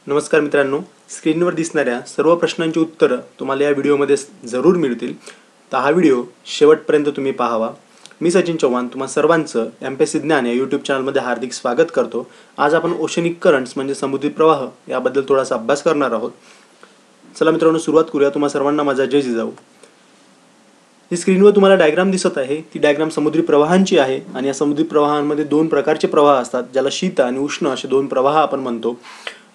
नमस्कार मित्रांनो, स्क्रीनवर दिसणाऱ्या सर्व प्रश्नांची उत्तरं तुम्हाला या व्हिडिओमध्ये जरूर मिळतील. तर हा व्हिडिओ शेवटपर्यंत तुम्ही पाहावा. मी सचिन चव्हाण तुम्हा सर्वांचं एमपीएससी ज्ञान या यूट्यूब चॅनलमध्ये हार्दिक स्वागत करतो. आज आपण ओशनिक करंट्स म्हणजे समुद्री प्रवाह याबद्दल थोडासा अभ्यास करणार आहोत. चला मित्रांनो, सुरुवात करूया. तुम्हा सर्वांना माझा जय जिजाऊ. ही स्क्रीनवर तुम्हाला डायग्राम दिसत आहे, ती डायग्राम समुद्री प्रवाहांची आहे. आणि या समुद्री प्रवाहांमध्ये दोन प्रकारचे प्रवाह असतात, ज्याला शीत आणि उष्ण असे दोन प्रवाह आपण म्हणतो.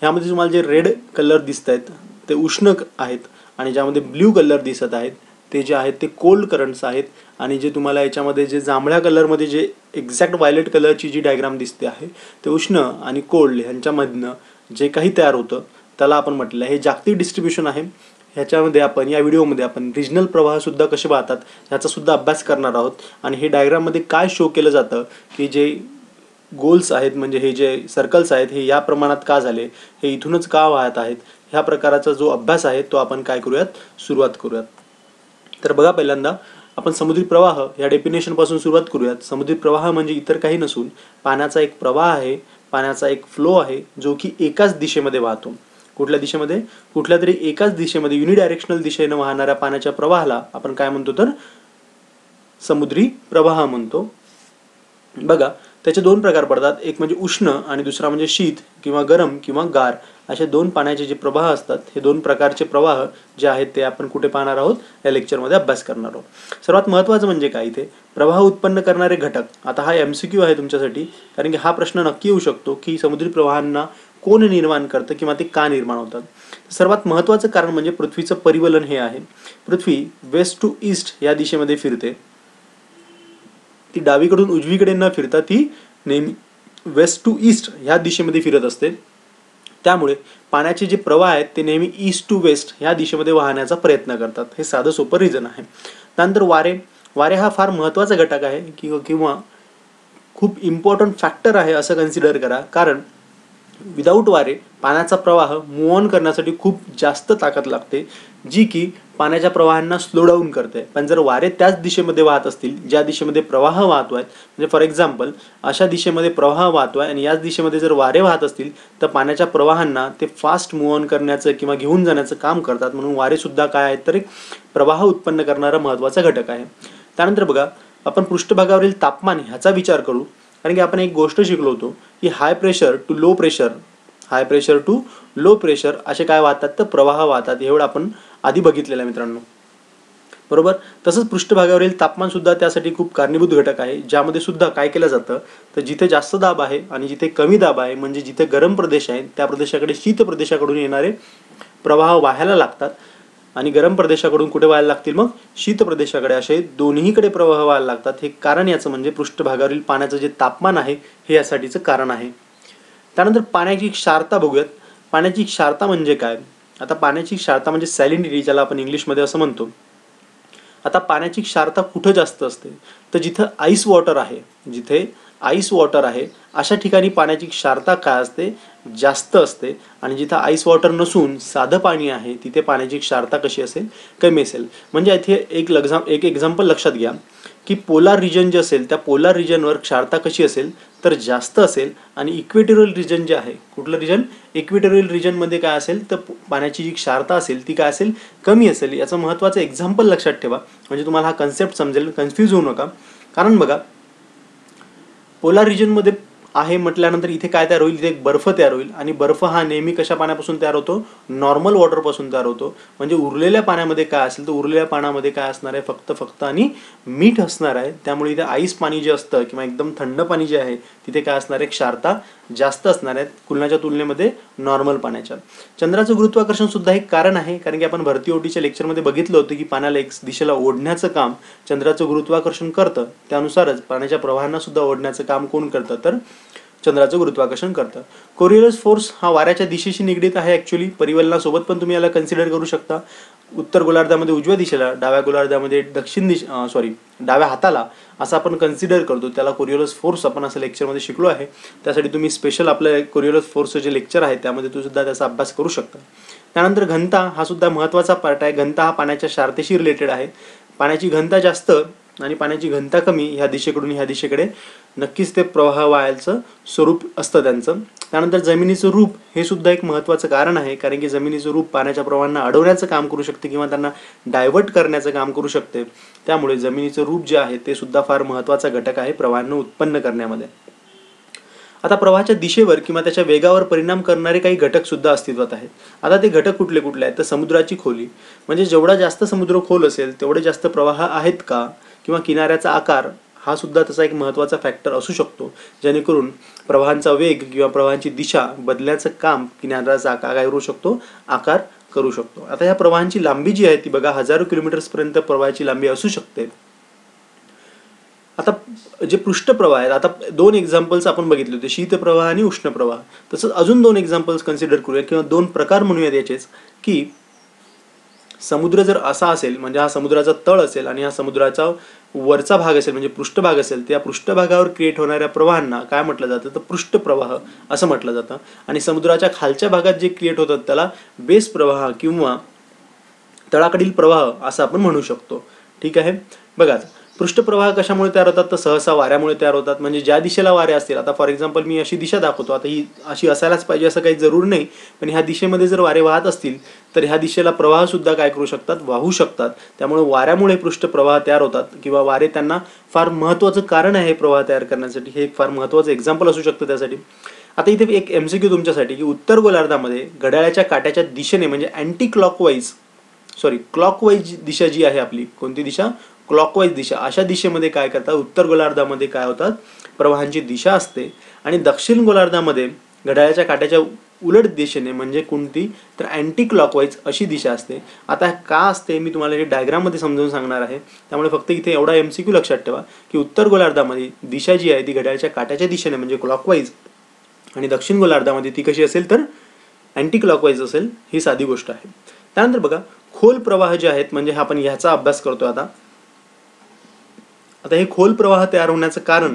ह्यामध्ये तुम्हाला जे रेड कलर दिसत आहेत ते उष्ण आहेत, आणि ज्यामध्ये ब्ल्यू कलर दिसत आहेत ते जे आहेत ते कोल्ड करंट्स आहेत. आणि जे तुम्हाला याच्यामध्ये जे जांभळ्या कलरमध्ये जे एक्झॅक्ट व्हायलेट कलरची जी डायग्राम दिसते आहे ते उष्ण आणि कोल्ड ह्यांच्यामधनं जे काही तयार होतं त्याला आपण म्हटलं हे जागतिक डिस्ट्रीब्युशन आहे. ह्याच्यामध्ये आपण या व्हिडिओमध्ये आपण रिजनल प्रवाहसुद्धा कसे वाहतात ह्याचासुद्धा अभ्यास करणार आहोत. आणि हे डायग्राममध्ये काय शो केलं जातं की जे गोल्स आहेत म्हणजे हे जे सर्कल्स आहेत हे या प्रमाणात का झाले, हे इथूनच का वाहत आहेत, ह्या प्रकाराचा जो अभ्यास आहे तो आपण काय करूयात, सुरुवात करूयात. तर बघा, पहिल्यांदा आपण समुद्री प्रवाह या डेफिनेशनपासून सुरुवात करूयात. समुद्री प्रवाह म्हणजे इतर काही नसून पाण्याचा एक प्रवाह आहे, पाण्याचा एक फ्लो आहे जो की एकाच दिशेमध्ये वाहतो. कुठल्या दिशेमध्ये? कुठल्या तरी एकाच दिशेमध्ये युनिडायरेक्शनल दिशेने वाहणाऱ्या पाण्याच्या प्रवाहाला आपण काय म्हणतो, तर समुद्री प्रवाह म्हणतो. बघा, त्याचे दोन प्रकार पडतात, एक म्हणजे उष्ण आणि दुसरा म्हणजे शीत किंवा गरम किंवा गार. असे दोन पाण्याचे जे प्रवाह असतात, हे दोन प्रकारचे प्रवाह जे आहेत ते आपण कुठे पाहणार आहोत, या लेक्चरमध्ये अभ्यास करणार आहोत. सर्वात महत्त्वाचं म्हणजे काय, इथे प्रवाह उत्पन्न करणारे घटक. आता हा MCQ आहे तुमच्यासाठी, कारण की हा प्रश्न नक्की येऊ शकतो की समुद्री प्रवाहांना कोण निर्माण करतं किंवा ते का निर्माण होतात. सर्वात महत्त्वाचं कारण म्हणजे पृथ्वीचं परिवलन हे आहे. पृथ्वी वेस्ट टू ईस्ट या दिशेमध्ये फिरते. ती डावीकडून उजवीकडे न फिरता ती नेहमी वेस्ट टू ईस्ट ह्या दिशेमध्ये फिरत असते. त्यामुळे पाण्याचे जे प्रवाह आहेत ते नेहमी ईस्ट टू वेस्ट ह्या दिशेमध्ये वाहण्याचा प्रयत्न करतात. हे साधं सोपं रिझन आहे. त्यानंतर वारे हा फार महत्त्वाचा घटक आहे किंवा खूप इम्पॉर्टंट फॅक्टर आहे असं कन्सिडर करा. कारण विदाऊट वारे पाण्याचा प्रवाह मूव्ह ऑन करण्यासाठी खूप जास्त ताकद लागते, जी की पाण्याच्या प्रवाहांना स्लो डाऊन करते. पण जर वारे त्याच दिशेमध्ये वाहत असतील ज्या दिशेमध्ये प्रवाह वाहतो आहे, म्हणजे फॉर एक्झाम्पल अशा दिशेमध्ये प्रवाह वाहतो आहे आणि याच दिशेमध्ये जर वारे वाहत असतील तर पाण्याच्या प्रवाहांना ते फास्ट मूव्ह ऑन करण्याचं किंवा घेऊन जाण्याचं काम करतात. म्हणून वारेसुद्धा काय आहेत, तर एक प्रवाह उत्पन्न करणारा महत्त्वाचा घटक आहे. त्यानंतर बघा, आपण पृष्ठभागावरील तापमान ह्याचा विचार करू. कारण की आपण एक गोष्ट शिकलो होतो की high pressure to low pressure असे काय वाहतात, तर प्रवाह वाहतात. एवढं आपण आधी बघितलेलं आहे मित्रांनो, बरोबर. तसंच पृष्ठभागावरील तापमान सुद्धा त्यासाठी खूप कारणीभूत घटक आहे, ज्यामध्ये सुद्धा काय केलं जातं, तर जिथे जास्त दाब आहे आणि जिथे कमी दाब आहे म्हणजे जिथे गरम प्रदेश आहे त्या प्रदेशाकडे शीत प्रदेशाकडून येणारे प्रवाह वाहायला लागतात आणि गरम प्रदेशाकडून कुठे व्हायला लागतील, मग शीत प्रदेशाकडे. असे दोन्हीकडे प्रवाह व्हायला लागतात. हे कारण याचं म्हणजे पृष्ठभागावरील पाण्याचं जे तापमान आहे हे यासाठीचं कारण आहे. त्यानंतर पाण्याची क्षारता बघूयात. पाण्याची क्षारता म्हणजे काय? आता पाण्याची क्षारता म्हणजे सॅलिनिटी, ज्याला आपण इंग्लिशमध्ये असं म्हणतो. आता पाण्याची क्षारता कुठं जास्त असते, तर जिथं आईस वॉटर आहे अशा ठिकाणी पाण्याची क्षारता काय असते, जास्त असते. आणि जिथं आईस वॉटर नसून साधं पाणी आहे तिथे पाण्याची क्षारता कशी असेल, कमी असेल. म्हणजे इथे एक एक्झाम्पल लक्षात घ्या की पोलार रिजन जे असेल त्या पोलार रिजनवर क्षारता कशी असेल, तर जास्त असेल. आणि इक्वेटोरियल रिजन जे आहे, कुठलं रिजन, इक्वेटोरियल रिजनमध्ये काय असेल, तर पाण्याची जी क्षारता असेल ती काय असेल, कमी असेल. याचं महत्त्वाचं एक्झाम्पल लक्षात ठेवा म्हणजे तुम्हाला हा कन्सेप्ट समजेल, कन्फ्यूज होऊ नका. कारण बघा, पोलार रिजनमध्ये आहे म्हटल्यानंतर इथे काय तयार होईल, इथे एक बर्फ तयार होईल. आणि बर्फ हा नेहमी कशा पाण्यापासून तयार होतो, नॉर्मल वॉटरपासून तयार होतो. म्हणजे उरलेल्या पाण्यामध्ये काय असेल, तर उरलेल्या पाण्यामध्ये काय असणार आहे, फक्त आणि मीठ असणार आहे. त्यामुळे इथे आईस पाणी जे असतं किंवा एकदम थंड पाणी जे आहे तिथे काय असणार आहे, क्षारता जास्त असणार आहे कुलनाच्या तुलनेमध्ये नॉर्मल पाण्याच्या. चंद्राचं गुरुत्वाकर्षण सुद्धा एक कारण आहे. कारण की आपण भरती ओटीच्या लेक्चरमध्ये बघितलं होतं की पाण्याला एक दिशेला ओढण्याचं काम चंद्राचं गुरुत्वाकर्षण करतं. त्यानुसारच पाण्याच्या प्रवाहांना सुद्धा ओढण्याचं काम कोण करतं, तर चंद्राचं गुरुत्वाकर्षण करतं. कोरियोलिस फोर्स हा वाऱ्याच्या दिशेशी निगडीत आहे. ॲक्च्युली परिवलनासोबत पण तुम्ही याला कन्सिडर करू शकता. उत्तर गोलार्धामध्ये उजव्या दिशेला, डाव्या गोलार्धामध्ये डाव्या हाताला असं आपण कन्सिडर करतो. त्याला कोरियोलिस फोर्स आपण असं लेक्चरमध्ये शिकलो आहे. त्यासाठी तुम्ही स्पेशल आपलं कोरियोलिस फोर्सचं जे लेक्चर आहे त्यामध्ये तुम्ही सुद्धा त्याचा अभ्यास करू शकता. त्यानंतर घनता हा सुद्धा महत्त्वाचा पार्ट आहे. घनता हा पाण्याच्या क्षारतेशी रिलेटेड आहे. पाण्याची घनता जास्त आणि पाण्याची घनता कमी ह्या दिशेकडून ह्या दिशेकडे नक्कीच ते प्रवाह वाह्याचं स्वरूप असतं त्यांचं. त्यानंतर जमिनीचं रूप हे सुद्धा एक महत्त्वाचं कारण आहे, कारण की जमिनीचं रूप पाण्याच्या प्रवाहांना अडवण्याचं काम करू शकते किंवा त्यांना डायव्हर्ट करण्याचं काम करू शकते. त्यामुळे जमिनीचं रूप जे आहे ते सुद्धा फार महत्त्वाचा घटक आहे प्रवाहांना उत्पन्न करण्यामध्ये. आता प्रवाहाच्या दिशेवर किंवा त्याच्या वेगावर परिणाम करणारे काही घटक सुद्धा अस्तित्वात आहेत. आता ते घटक कुठले कुठले आहेत तर समुद्राची खोली, म्हणजे जेवढा जास्त समुद्र खोल असेल तेवढे जास्त प्रवाह आहेत का, किंवा किनाऱ्याचा आकार हा सुद्धा त्याचा एक महत्त्वाचा फॅक्टर असू शकतो, जेणेकरून प्रवाहांचा वेग किंवा प्रवाहांची दिशा बदलण्याचं काम किनाऱ्याचा आकार काय करू शकतो, आकार करू शकतो. आता ह्या प्रवाहांची लांबी जी आहे ती बघा 1000 किलोमीटर्सपर्यंत प्रवाहाची लांबी असू शकते. आता जे पृष्ठप्रवाह आहेत, आता 2 एक्झाम्पल्स आपण बघितले होते, शीतप्रवाह आणि उष्णप्रवाह. तसंच अजून 2 एक्झाम्पल्स कन्सिडर करूया किंवा 2 प्रकार म्हणूयात याचेच, की समुद्र जर असा असेल म्हणजे हा समुद्राचा तळ असेल आणि हा समुद्राचा वरचा भाग असेल म्हणजे पृष्ठभाग असेल, त्या पृष्ठभागावर क्रिएट होणाऱ्या प्रवाहांना काय म्हटलं जातं तर पृष्ठप्रवाह असं म्हटलं जातं. आणि समुद्राच्या खालच्या भागात जे क्रिएट होतात त्याला बेस प्रवाह किंवा तळाकडील प्रवाह असं आपण म्हणू शकतो. ठीक आहे. बघा, पृष्ठप्रवाह कशामुळे तयार होतात तर सहसा वाऱ्यामुळे तयार होतात. म्हणजे ज्या दिशेला वारे असतील, आता फॉर एक्झाम्पल मी अशी दिशा दाखवतो, आता ही अशी असायलाच पाहिजे असं काही जरूर नाही, पण ह्या दिशेमध्ये जर वारे वाहत असतील तर ह्या दिशेला प्रवाह सुद्धा काय करू शकतात, वाहू शकतात. त्यामुळे वाऱ्यामुळे पृष्ठप्रवाह तयार होतात किंवा वारे त्यांना फार महत्त्वाचं कारण आहे प्रवाह तयार करण्यासाठी. हे एक फार महत्त्वाचं एक्झाम्पल असू शकतं त्यासाठी. आता इथे एक MCQ तुमच्यासाठी, की उत्तर गोलार्धामध्ये घड्याळाच्या काट्याच्या दिशेने म्हणजे क्लॉकवाईज दिशा जी आहे आपली, कोणती दिशा, क्लॉकवाईज दिशा, अशा दिशेमध्ये काय करतात, उत्तर गोलार्धामध्ये काय होतात, प्रवाहांची दिशा असते. आणि दक्षिण गोलार्धामध्ये घड्याळाच्या काट्याच्या उलट दिशेने म्हणजे कोणती तर अँटी क्लॉकवाईज अशी दिशा असते. आता का असते मी तुम्हाला हे डायग्राममध्ये समजावून सांगणार आहे, त्यामुळे फक्त इथे एवढा MCQ लक्षात ठेवा, की उत्तर गोलार्धामध्ये दिशा जी आहे ती घड्याळाच्या काट्याच्या दिशेने म्हणजे क्लॉकवाईज, आणि दक्षिण गोलार्धामध्ये ती कशी असेल तर अँटी क्लॉकवाईज असेल. ही साधी गोष्ट आहे. त्यानंतर बघा, खोल प्रवाह जे आहेत म्हणजे आपण ह्याचा अभ्यास करतो. आता हे खोल प्रवाह तयार होण्याचं कारण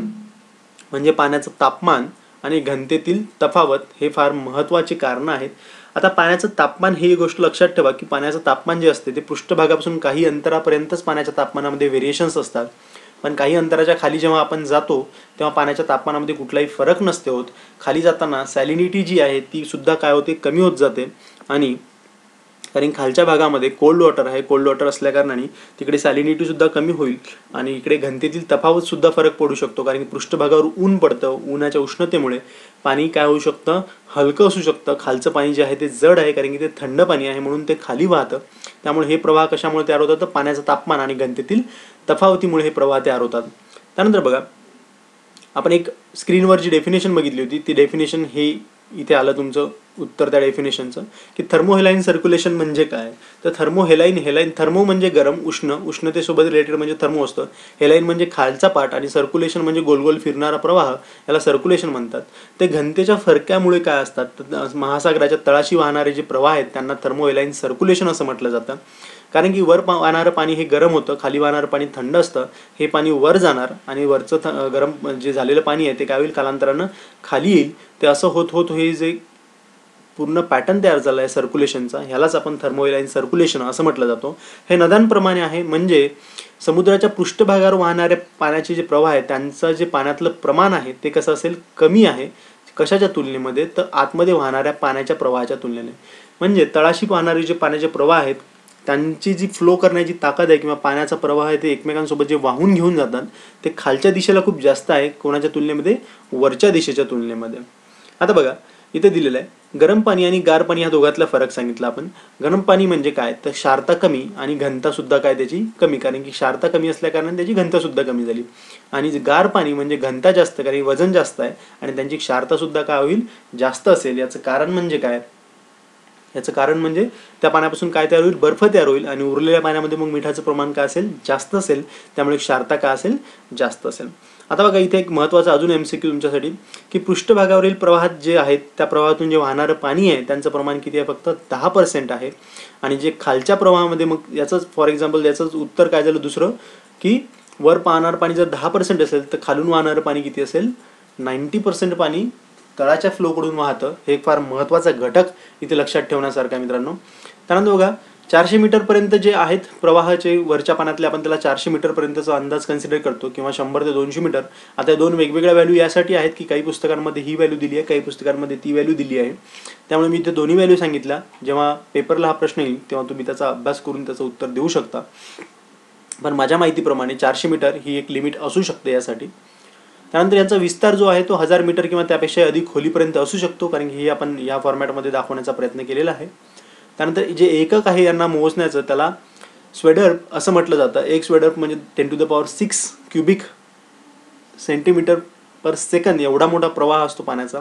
म्हणजे पाण्याचं तापमान आणि घनतेतील तफावत हे फार महत्त्वाचे कारण आहेत. आता पाण्याचं तापमान ही गोष्ट लक्षात ठेवा, की पाण्याचं तापमान जे असते ते पृष्ठभागापासून काही अंतरापर्यंतच पाण्याच्या तापमानामध्ये व्हेरिएशन्स असतात. पण काही अंतराच्या खाली जेव्हा आपण जातो तेव्हा पाण्याच्या तापमानामध्ये कुठलाही फरक नसते होत. खाली जाताना सॅलिनिटी जी आहे ती सुद्धा काय होते, कमी होत जाते. आणि कारण खालच्या भागामध्ये कोल्ड वॉटर आहे, कोल्ड वॉटर असल्या कारणाने तिकडे सॅलिनिटी सुद्धा कमी होईल आणि इकडे घनतेतील तफावत सुद्धा फरक पडू शकतो. कारण की पृष्ठभागावर ऊन पडतं, उन्हाच्या उष्णतेमुळे पाणी काय होऊ शकतं, हलकं असू शकतं. खालचं पाणी जे आहे ते जड आहे कारण की ते थंड पाणी आहे म्हणून ते खाली वाहतं. त्यामुळे हे प्रवाह कशामुळे तयार होतात तर पाण्याचं तापमान आणि घनतेतील तफावतीमुळे हे प्रवाह तयार होतात. त्यानंतर बघा, आपण एक स्क्रीनवर जी डेफिनेशन बघितली होती ती डेफिनेशन हे इथे आलं तुमचं उत्तर त्या डेफिनेशनचं, की थर्मोहेलाईन सर्क्युलेशन म्हणजे काय तर हेलाईन थर्मो म्हणजे गरम, उष्णतेसोबत रिलेटेड म्हणजे थर्मो असतं. हेलाईन म्हणजे खालचा पार्ट आणि सर्क्युलेशन म्हणजे गोलगोल फिरणारा प्रवाह, याला सर्क्युलेशन म्हणतात. ते घनतेच्या फरक्यामुळे काय असतात तर महासागराच्या तळाशी वाहणारे जे प्रवाह आहेत त्यांना थर्मोहेलाईन सर्क्युलेशन असं म्हटलं जातं. कारण की वर वाहणारं पाणी हे गरम होतं, खाली वाहणारं पाणी थंड असतं. हे पाणी वर जाणार आणि वरचं गरम जे झालेलं पाणी आहे ते काय होईल, कालांतरानं खाली येईल. ते असं होत होत हे जे पूर्ण पॅटर्न तयार झाला आहे सर्क्युलेशनचा, ह्यालाच आपण थर्मोहेलाईन सर्क्युलेशन असं म्हटलं जातो. हे नद्यांप्रमाणे आहे, म्हणजे समुद्राच्या पृष्ठभागावर वाहणाऱ्या पाण्याचे जे प्रवाह आहे त्यांचं जे पाण्यातलं प्रमाण आहे ते कसं असेल, कमी आहे. कशाच्या तुलनेमध्ये तर आतमध्ये वाहणाऱ्या पाण्याच्या प्रवाहाच्या तुलनेने. म्हणजे तळाशी वाहणारे जे पाण्याचे प्रवाह आहेत त्यांची जी फ्लो करण्याची ताकद आहे किंवा पाण्याचा प्रवाह आहे ते एकमेकांसोबत जे वाहून घेऊन जातात ते खालच्या दिशेला खूप जास्त आहे, कोणाच्या तुलनेमध्ये, वरच्या दिशेच्या तुलनेमध्ये. आता बघा इथे दिलेलं आहे, गरम पाणी आणि गार पाणी या दोघातला फरक सांगितला आपण. गरम पाणी म्हणजे काय तर क्षारता कमी आणि घनता सुद्धा काय त्याची कमी, कारण की क्षारता कमी असल्या कारणाने त्याची घनता सुद्धा कमी झाली. आणि गार पाणी म्हणजे घनता जास्त कारण वजन जास्त आहे आणि त्यांची क्षारता सुद्धा काय होईल, जास्त असेल. याचं कारण म्हणजे काय, याचं कारण म्हणजे त्या पाण्यापासून काय तयार होईल, बर्फ तयार होईल आणि उरलेल्या पाण्यामध्ये मग मिठाचं प्रमाण काय असेल, जास्त असेल. त्यामुळे क्षारता काय असेल, जास्त असेल. आता बघा इथे एक महत्त्वाचा अजून MCQ तुमच्यासाठी, की पृष्ठभागावरील प्रवाहात जे आहेत त्या प्रवाहातून जे वाहणारं पाणी आहे त्यांचं प्रमाण किती आहे, फक्त 10% आहे. आणि जे खालच्या प्रवाहामध्ये, मग याचंच फॉर एक्झाम्पल याचंच उत्तर काय झालं दुसरं, की वर वाहणारं पाणी जर 10% असेल तर खालून वाहणारं पाणी किती असेल, 90% पाणी तळाच्या फ्लोकडून वाहतं. हे एक फार महत्त्वाचा घटक इथे लक्षात ठेवण्यासारखा मित्रांनो. त्यानंतर बघा, 400 मीटरपर्यंत जे आहेत प्रवाहाचे वरच्या पाण्यातले, आपण त्याला 400 मीटरपर्यंतचा अंदाज कन्सिडर करतो किंवा 100 ते 200 मीटर. आता दोन वेगवेगळ्या व्हॅल्यू यासाठी आहेत की काही पुस्तकांमध्ये ही व्हॅल्यू दिली आहे, काही पुस्तकांमध्ये ती व्हॅल्यू दिली आहे. त्यामुळे मी इथे दोन्ही व्हॅल्यू सांगितल्या. जेव्हा पेपरला हा प्रश्न येईल तेव्हा तुम्ही त्याचा अभ्यास करून त्याचं उत्तर देऊ शकता. पण माझ्या माहितीप्रमाणे 400 मीटर ही एक लिमिट असू शकते यासाठी. त्यानंतर याचा विस्तार जो आहे तो 1000 मीटर किंवा त्यापेक्षा अधिक खोलीपर्यंत असू शकतो, कारण की हे आपण या फॉर्मॅटमध्ये दाखवण्याचा प्रयत्न केलेला आहे. त्यानंतर जे एकक आहे यांना मोजण्याचं त्याला स्वेडर्प असं म्हटलं जातं. एक स्वेडर्प म्हणजे 10⁶ क्युबिक सेंटीमीटर पर सेकंद एवढा मोठा प्रवाह असतो पाण्याचा.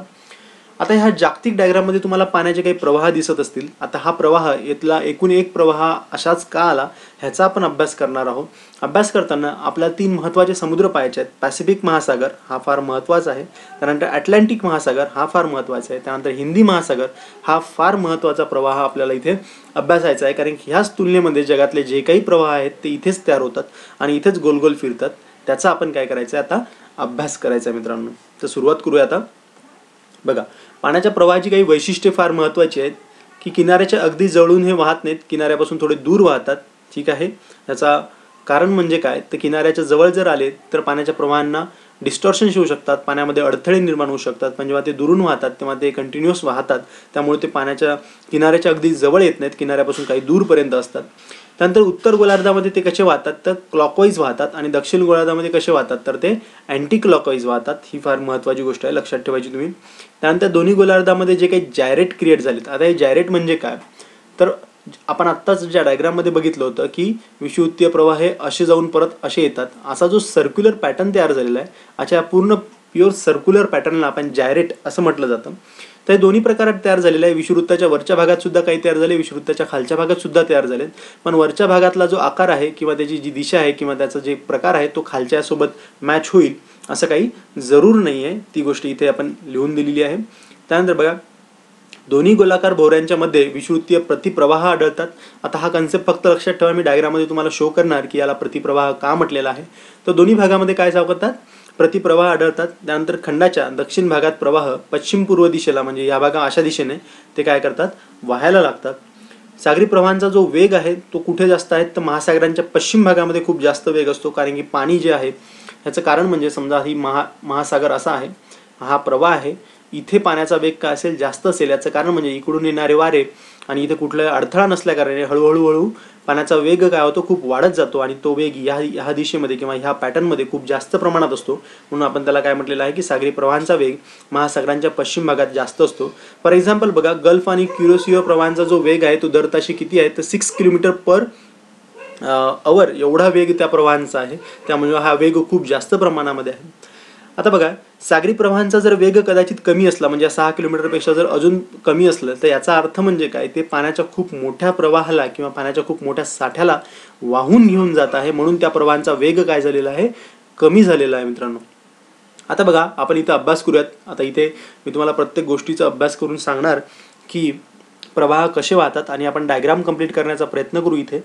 आता ह्या जागतिक डायग्राममध्ये तुम्हाला पाण्याचे काही प्रवाह दिसत असतील. आता हा प्रवाह यातला एकूण एक प्रवाह अशाच का आला ह्याचा आपण अभ्यास करणार आहोत. अभ्यास करताना आपल्याला 3 महत्त्वाचे समुद्र पाहायचे आहेत. पॅसिफिक महासागर हा फार महत्त्वाचा आहे. त्यानंतर अटलांटिक महासागर हा फार महत्त्वाचा आहे. त्यानंतर हिंदी महासागर हा फार महत्त्वाचा प्रवाह आपल्याला इथे अभ्यासायचा आहे, कारण की ह्याच तुलनेमध्ये जगातले जे काही प्रवाह आहेत ते इथेच तयार होतात आणि इथेच गोल गोल फिरतात. त्याचा आपण काय करायचं आहे आता अभ्यास करायचा आहे मित्रांनो. तर सुरुवात करूया आता. बघा, पाण्याच्या प्रवाहाची काही वैशिष्ट्ये फार महत्त्वाची आहेत की किनाऱ्याच्या अगदी जवळून हे वाहत नाहीत, किनाऱ्यापासून थोडे दूर वाहतात. ठीक आहे. याचा कारण म्हणजे काय, तर किनाऱ्याच्या जवळ जर आले तर पाण्याच्या प्रवाहांना डिस्टॉर्शन्स येऊ शकतात, पाण्यामध्ये अडथळे निर्माण होऊ शकतात. पण जेव्हा ते दुरून वाहतात तेव्हा ते कंटिन्युअस वाहतात, त्यामुळे ते पाण्याच्या किनाऱ्याच्या अगदी जवळ येत नाहीत, किनाऱ्यापासून काही दूरपर्यंत असतात. त्यानंतर उत्तर गोलार्धामध्ये ते कसे वाहतात तर क्लॉकवाईज वाहतात आणि दक्षिण गोलार्धामध्ये कसे वाहतात तर ते अँटी क्लॉकवाईज वाहतात. ही फार महत्त्वाची गोष्ट आहे, लक्षात ठेवायची तुम्ही. त्यानंतर दोन्ही गोलार्धामध्ये जे काही जायरेट क्रिएट झालेत. आता हे जायरेट म्हणजे काय, तर आपण आत्ताच ज्या डायग्राममध्ये बघितलं होतं की विषुवतीय प्रवाह हे असे जाऊन परत असे येतात, असा जो सर्क्युलर पॅटर्न तयार झालेला आहे, अशा पूर्ण प्युअर सर्क्युलर पॅटर्नला आपण जायरेट असं म्हटलं जातं. तर हे दोन्ही प्रकारात तयार झालेलं आहे. विषुववृत्ताच्या वरच्या भागात सुद्धा काही तयार झाले, विषुववृत्ताच्या खालच्या भागात सुद्धा तयार झालेत. पण वरच्या भागातला जो आकार आहे किंवा त्याची जी दिशा आहे किंवा त्याचा जे प्रकार आहे तो खालच्या सोबत मॅच होईल असं काही जरूर नाही आहे. ती गोष्ट इथे आपण लिहून दिलेली आहे. त्यानंतर बघा, दोन्ही गोलाकार भोवऱ्यांच्या मध्ये विषुवतीय प्रतिप्रवाह आढळतात. आता हा कन्सेप्ट फक्त लक्षात ठेवा, मी डायग्राममध्ये तुम्हाला शो करणार की याला प्रतिप्रवाह का म्हटलेला आहे. तर दोन्ही भागामध्ये काय सावरतात, प्रतिप्रवाह आढळतात. त्यानंतर खंडाच्या दक्षिण भागात प्रवाह पश्चिम पूर्व दिशेला म्हणजे या भागा अशा दिशेने ते काय करतात, वाहायला लागतात. सागरी प्रवाहांचा जो वेग आहे तो कुठे जास्त आहे तर महासागरांच्या पश्चिम भागामध्ये खूप जास्त वेग असतो, कारण की पाणी जे आहे ह्याचं कारण म्हणजे समजा ही महासागर असा आहे, हा प्रवाह आहे, इथे पाण्याचा वेग काय असेल जास्त असेल. याचं कारण म्हणजे इकडून येणारे वारे आणि इथे कुठला अडथळा नसल्या कारणाने हळूहळू पाण्याचा वेग काय होतो खूप वाढत जातो आणि तो वेग ह्या दिशेमध्ये किंवा ह्या पॅटर्नमध्ये खूप जास्त प्रमाणात असतो. म्हणून आपण त्याला काय म्हटलेलं आहे की सागरी प्रवाहांचा वेग महासागरांच्या पश्चिम भागात जास्त असतो. फॉर एक्झाम्पल बघा, गल्फ आणि क्युरोसिओ प्रवाहांचा जो वेग आहे तो दर ताशी किती आहे तर 6 किलोमीटर पर आवर एवढा वेग त्या प्रवाहांचा आहे. त्यामुळे हा वेग खूप जास्त प्रमाणामध्ये आहे. आता बघा, सागरी प्रवाहांचा जर वेग कदाचित कमी असला म्हणजे 6 किलोमीटरपेक्षा जर अजून कमी असलं तर याचा अर्थ म्हणजे काय, ते पाण्याच्या खूप मोठ्या प्रवाहाला किंवा पाण्याच्या खूप मोठ्या साठ्याला वाहून घेऊन जात आहे. म्हणून त्या प्रवाहांचा वेग काय झालेला आहे, कमी झालेला आहे मित्रांनो. आता बघा, आपण इथं अभ्यास करूयात. आता इथे मी तुम्हाला प्रत्येक गोष्टीचा अभ्यास करून सांगणार की प्रवाह कसे वाहतात आणि आपण डायग्राम कंप्लीट करण्याचा प्रयत्न करू इथे.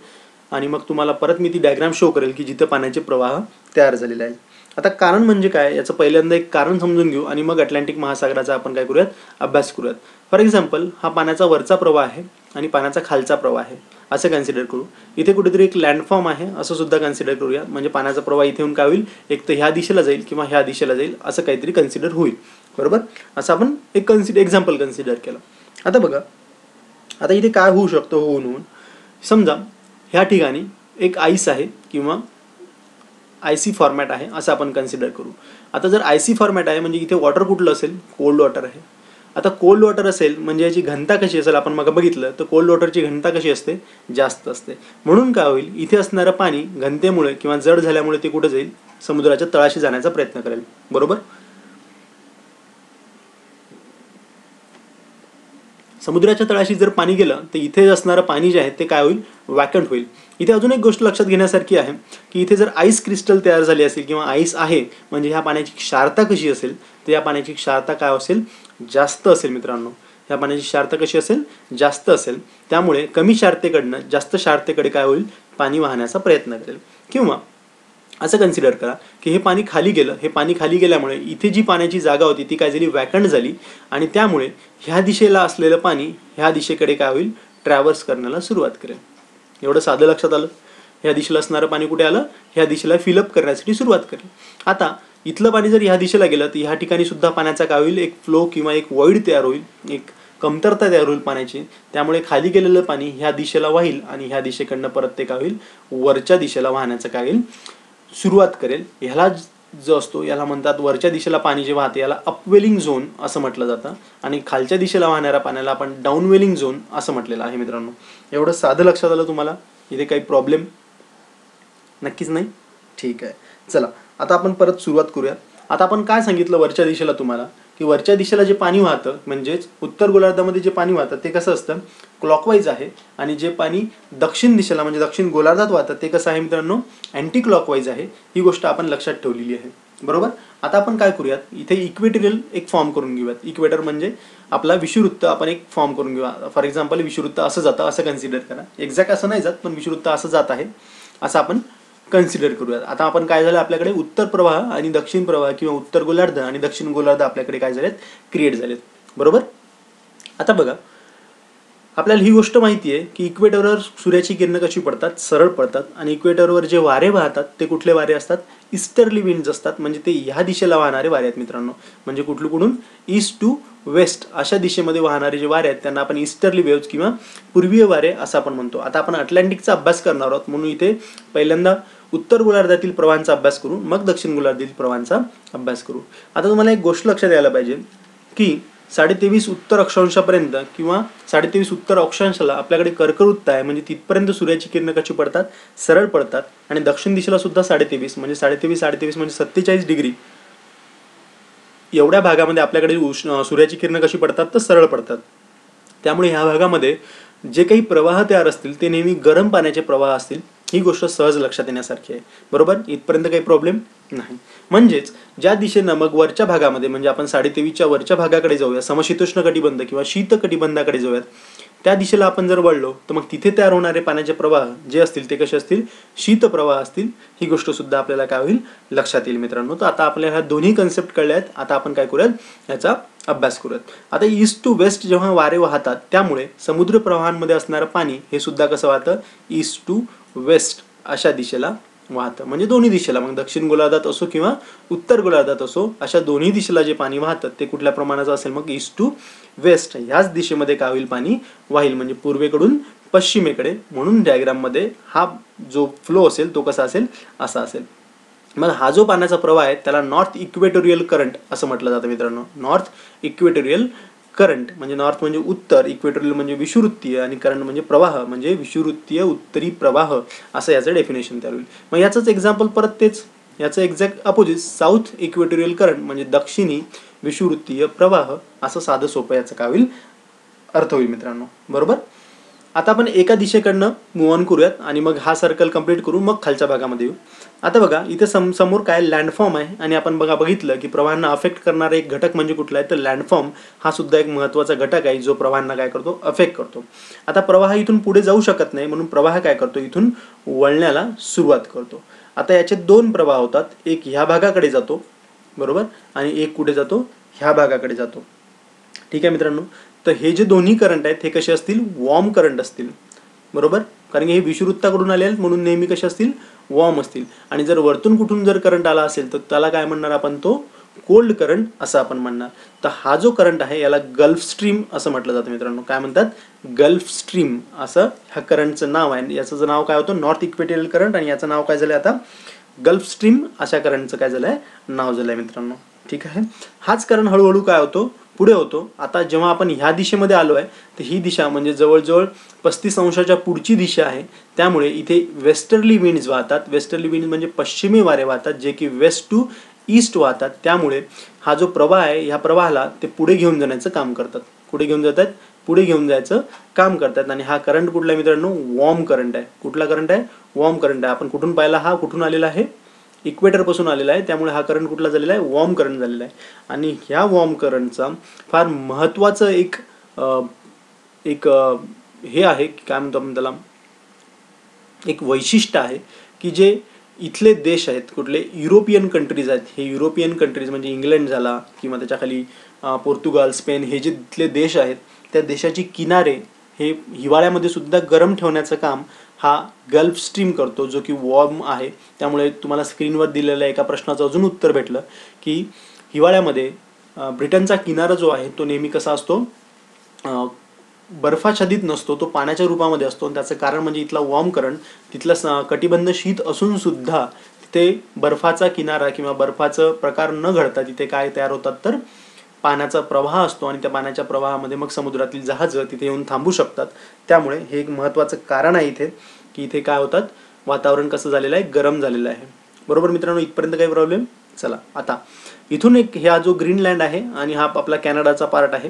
आणि मग तुम्हाला परत मी ती डायग्राम शो करेल की जिथे पाण्याचे प्रवाह तयार झालेले आहेत. आता कारण म्हणजे काय याचं पहिल्यांदा एक कारण समजून घेऊ आणि मग अटलांटिक महासागराचा आपण काय करूयात, अभ्यास करूयात. फॉर एक्झाम्पल, हा पाण्याचा वरचा प्रवाह आहे आणि पाण्याचा खालचा प्रवाह आहे असं कन्सिडर करू. इथे कुठेतरी एक लँडफॉर्म आहे असं सुद्धा कन्सिडर करूया. म्हणजे पाण्याचा प्रवाह इथे येऊन काय होईल, एक तर ह्या दिशेला जाईल किंवा ह्या दिशेला जाईल असं काहीतरी कन्सिडर होईल. बरोबर, असं आपण एक एक्झाम्पल कन्सिडर केलं. आता बघा, आता इथे काय होऊ शकतं, होऊन समजा ह्या ठिकाणी एक आईस आहे किंवा आयसी फॉर्मॅट आहे असं आपण कन्सिडर करू. आता जर आयसी फॉर्मॅट आहे म्हणजे इथे वॉटर कुठलं असेल, कोल्ड वॉटर आहे. आता कोल्ड वॉटर असेल म्हणजे याची घनता कशी असेल, आपण मग बघितलं तर कोल्ड वॉटरची घनता कशी असते, जास्त असते. म्हणून काय होईल, इथे असणारं पाणी घनतेमुळे किंवा जड झाल्यामुळे ते कुठे जाईल, समुद्राच्या तळाशी जाण्याचा प्रयत्न करेल. बरोबर, समुद्राच्या तळाशी जर पाणी गेलं तर इथे असणारं पाणी जे आहे ते काय होईल, वॅकंट होईल. इथे अजून एक गोष्ट लक्षात घेण्यासारखी आहे की इथे जर आईस क्रिस्टल तयार झाली असेल किंवा आईस आहे म्हणजे ह्या पाण्याची क्षारता कशी असेल, तर या पाण्याची क्षारता काय असेल, जास्त असेल मित्रांनो. ह्या पाण्याची क्षारता कशी असेल, जास्त असेल. त्यामुळे कमी क्षारतेकडनं जास्त क्षारतेकडे काय होईल, पाणी वाहण्याचा प्रयत्न करेल. किंवा असं कन्सिडर करा की हे पाणी खाली गेलं, हे पाणी खाली गेल्यामुळे इथे जी पाण्याची जागा होती ती काय झाली, वॅकंट झाली आणि त्यामुळे ह्या दिशेला असलेलं पाणी ह्या दिशेकडे काय होईल, ट्रॅव्हर्स करण्याला सुरुवात करेल. एवढं साधं लक्षात आलं. ह्या दिशेला असणारं पाणी कुठे आलं, ह्या दिशेला फिलअप करण्यासाठी सुरुवात करेल. आता इथलं पाणी जर ह्या दिशेला गेलं तर ह्या ठिकाणी सुद्धा पाण्याचा काय होईल, एक फ्लो किंवा एक वॉइड तयार होईल, एक कमतरता तयार होईल पाण्याची. त्यामुळे खाली गेलेलं पाणी ह्या दिशेला वाहील आणि ह्या दिशेकडनं परत ते काय होईल, वरच्या दिशेला वाहण्याचं काय होईल, सुरुवात करेल. ह्याला जो असतो याला म्हणतात, वरच्या दिशेला पाणी जे वाहते याला अपवेलिंग झोन असं म्हटलं जातं आणि खालच्या दिशेला वाहणाऱ्या पाण्याला आपण डाऊनवेलिंग झोन असं म्हटलेलं आहे मित्रांनो. एवढं साधं लक्षात आलं तुम्हाला, इथे काही प्रॉब्लेम नक्कीच नाही. ठीक आहे, चला आता आपण परत सुरुवात करूया. आता आपण काय सांगितलं वरच्या दिशेला तुम्हाला, की वरच्या दिशेला जे पाणी वाहतं म्हणजेच उत्तर गोलार्धामध्ये जे पाणी वाहतं ते कसं असतं, क्लॉकवाईज आहे. आणि जे पाणी दक्षिण दिशेला म्हणजे दक्षिण गोलार्धात वाहतं ते कसं आहे मित्रांनो, अँटी क्लॉकवाईज आहे. ही गोष्ट आपण लक्षात ठेवलेली आहे, बरोबर. आता आपण काय करूयात, इथे इक्वेटोरियल एक फॉर्म करून घेऊयात. इक्वेटर म्हणजे आपला विषुवृत्त आपण एक फॉर्म करून घेऊया. फॉर एक्झाम्पल विषुवृत्त असं जातं असं कन्सिडर करा. एक्झॅक्ट असं नाही जात, पण विषुवृत्त असं जात आहे असं आपण कन्सिडर करूयात. आता आपण काय झालं, आपल्याकडे उत्तर प्रवाह आणि दक्षिण प्रवाह किंवा उत्तर गोलार्ध आणि दक्षिण गोलार्ध आपल्याकडे काय झालेत, क्रिएट झालेत, बरोबर. आता बघा, आपल्याला ही गोष्ट माहिती आहे की इक्वेटरवर सूर्याची किरणं कशी पडतात, सरळ पडतात. आणि इक्वेटरवर जे वारे वाहतात ते कुठले वारे असतात, ईस्टर्ली विंड्स असतात. म्हणजे ते ह्या दिशेला वाहणारे वारे आहेत मित्रांनो. म्हणजे कुठून ईस्ट टू वेस्ट अशा दिशेमध्ये वाहणारे जे वारे आहेत त्यांना आपण ईस्टर्ली वेव्स किंवा पूर्वीय वारे असं आपण म्हणतो. आता आपण अटलांटिकचा अभ्यास करणार आहोत म्हणून इथे पहिल्यांदा उत्तर गोलार्धातील प्रवाहांचा अभ्यास करू, मग दक्षिण गोलार्धातील प्रवाहांचा अभ्यास करू. आता तुम्हाला एक गोष्ट लक्षात यायला पाहिजे की 23.5 उत्तर अक्षांशापर्यंत किंवा 23.5 उत्तर अक्षांशाला आपल्याकडे कर्कवृत्त आहे. म्हणजे तिथपर्यंत सूर्याची किरणं कशी पडतात, सरळ पडतात. आणि दक्षिण दिशेला सुद्धा 23.5 म्हणजे 23 म्हणजे 47 डिग्री एवढ्या भागामध्ये आपल्याकडे सूर्याची किरणं कशी पडतात, तर सरळ पडतात. त्यामुळे ह्या भागामध्ये जे काही प्रवाह तयार असतील ते नेहमी गरम पाण्याचे प्रवाह असतील. ही गोष्ट सहज लक्षात येण्यासारखी आहे, बरोबर. इथपर्यंत काही प्रॉब्लेम नाही. म्हणजेच ज्या दिशेनं मग वरच्या भागामध्ये म्हणजे आपण 23.5च्या वरच्या भागाकडे जाऊया, समशीतोष्ण कटिबंध किंवा शीत कटिबंधाकडे जाऊयात, त्या दिशेला आपण जर वळलो तर मग तिथे तयार होणारे पाण्याचे प्रवाह जे असतील ते कसे असतील, शीत प्रवाह असतील. ही गोष्ट सुद्धा आपल्याला काय होईल, लक्षात येईल मित्रांनो. तर आता आपल्याला ह्या दोन्ही कन्सेप्ट कळल्या आहेत. आता आपण काय करूयात, याचा अभ्यास करूयात. आता ईस्ट टू वेस्ट जेव्हा वारे वाहतात त्यामुळे समुद्र प्रवाहांमध्ये असणारं पाणी हे सुद्धा कसं वाहतं, ईस्ट टू वेस्ट अशा दिशेला वाहतं. म्हणजे दोन्ही दिशेला, मग दक्षिण गोलार्धात असो किंवा उत्तर गोलार्धात असो, अशा दोन्ही दिशेला जे पाणी वाहतं ते कुठल्या प्रमाणाचं असेल, मग ईस्ट टू वेस्ट ह्याच दिशेमध्ये काय होईल, पाणी वाहील. म्हणजे पूर्वेकडून पश्चिमेकडे. म्हणून डायग्राममध्ये हा जो फ्लो असेल तो कसा असेल, असा असेल. मग हा जो पाण्याचा प्रवाह आहे त्याला नॉर्थ इक्वेटोरियल करंट असं म्हटलं जातं मित्रांनो. नॉर्थ इक्वेटोरियल करंट म्हणजे नॉर्थ म्हणजे उत्तर, इक्वेटोरियल म्हणजे विषुवृत्तीय आणि करंट म्हणजे प्रवाह म्हणजे विषुवृत्तीय उत्तरी प्रवाह असं याचं डेफिनेशन तयार होईल. मग याचंच एक्झाम्पल परत तेच, याचं exact opposite south equatorial current म्हणजे दक्षिणी विषुवृत्तीय प्रवाह असं साधं सोपं याचं काय होईल, अर्थ होईल मित्रांनो, बरोबर. आता आपण एका दिशेकडनं मूव्ह ऑन करूयात आणि मग हा सर्कल कंप्लीट करू, मग खालच्या भागामध्ये येऊ. आता बघा इथे समोर काय लँडफॉर्म आहे आणि आपण बघितलं की प्रवाहांना अफेक्ट करणारा एक घटक म्हणजे कुठला आहे, तर लँडफॉर्म हा सुद्धा एक महत्त्वाचा घटक आहे जो प्रवाहांना काय करतो, अफेक्ट करतो. आता प्रवाह इथून पुढे जाऊ शकत नाही म्हणून प्रवाह काय करतो, इथून वळण्याला सुरुवात करतो. आता याचे दोन प्रवाह होतात, एक ह्या भागाकडे जातो, बरोबर, आणि एक कुठे जातो, ह्या भागाकडे जातो. ठीक आहे मित्रांनो. तर हे जे दोन्ही करंट आहेत हे कसे असतील, वॉर्म करंट असतील, बरोबर. कारण की हे विषुवृत्ताकडून आले आहेत म्हणून नेहमी कसे असतील, वॉर्म असतील. आणि जर वरतून कुठून जर करंट आला असेल तर त्याला काय म्हणणार आपण, तो कोल्ड करंट असं आपण म्हणणार. तर हा जो करंट आहे याला गल्फ स्ट्रीम असं म्हटलं जातं मित्रांनो. काय म्हणतात, गल्फ स्ट्रीम असं ह्या करंटचं नाव आहे. याचं नाव काय होतं, नॉर्थ इक्वेटोरियल करंट, आणि याचं नाव काय झालं आता, गल्फ स्ट्रीम अशा करंटचं काय झालंय, नाव झालंय मित्रांनो. ठीक आहे. हाच करंट हळूहळू काय होतो, पुढे होतो. आता जेव्हा आपण ह्या दिशेमध्ये आलो आहे तर ही दिशा म्हणजे जवळजवळ 35 अंशाच्या पुढची दिशा आहे. त्यामुळे इथे वेस्टर्ली विंड्स वाहतात. वेस्टर्ली विंड्स म्हणजे पश्चिमी वारे वाहतात जे की वेस्ट टू ईस्ट वाहतात. त्यामुळे हा जो प्रवाह आहे ह्या प्रवाहाला ते पुढे घेऊन जाण्याचं काम करतात. पुढे घेऊन जातात, पुढे घेऊन जायचं काम करतात. आणि हा करंट कुठला आहे मित्रांनो, वॉर्म करंट आहे. कुठला करंट आहे, वॉर्म करंट आहे. आपण कुठून पाहिला, हा कुठून आलेला आहे, इक्वेटर पासून आलेला आहे. त्यामुळे हा करंट कुठला झालेला आहे, वॉर्म करंट झालेला आहे. आणि ह्या वॉर्म करंटचा फार महत्त्वाचं एक हे आहे, काय म्हणतो आपण त्याला, एक वैशिष्ट्य आहे की जे इथले देश आहेत, कुठले युरोपियन कंट्रीज आहेत, हे युरोपियन कंट्रीज म्हणजे इंग्लंड झाला किंवा त्याच्याखाली पोर्तुगाल, स्पेन, हे जे इथले देश आहेत त्या देशाची किनारे हे हिवाळ्यामध्ये सुद्धा गरम ठेवण्याचं काम हा गल्फ स्ट्रीम करतो, जो की वॉर्म आहे. त्यामुळे तुम्हाला स्क्रीनवर दिलेल्या एका प्रश्नाचं अजून उत्तर भेटलं की हिवाळ्यामध्ये ब्रिटनचा किनारा जो आहे तो नेहमी कसा असतो, बर्फाच्छादित नसतो, तो पाण्याच्या रूपामध्ये असतो. आणि त्याचं कारण म्हणजे इथला वॉर्म करंट, तिथलं कटिबंध शीत असून सुद्धा तिथे बर्फाचा किनारा किंवा बर्फाचं प्रकार न घडता तिथे काय तयार होतात, तर पाण्याचा प्रवाह असतो. आणि त्या पाण्याच्या प्रवाहामध्ये मग समुद्रातील जहाजं तिथे येऊन थांबू शकतात. त्यामुळे हे एक महत्त्वाचं कारण आहे इथे, की इथे काय होतात, वातावरण कसं झालेलं आहे, गरम झालेलं आहे. बरोबर मित्रांनो, इथपर्यंत काही प्रॉब्लेम? चला आता इथून एक हा जो ग्रीनलँड आहे आणि हा आपला कॅनडाचा पार्ट आहे.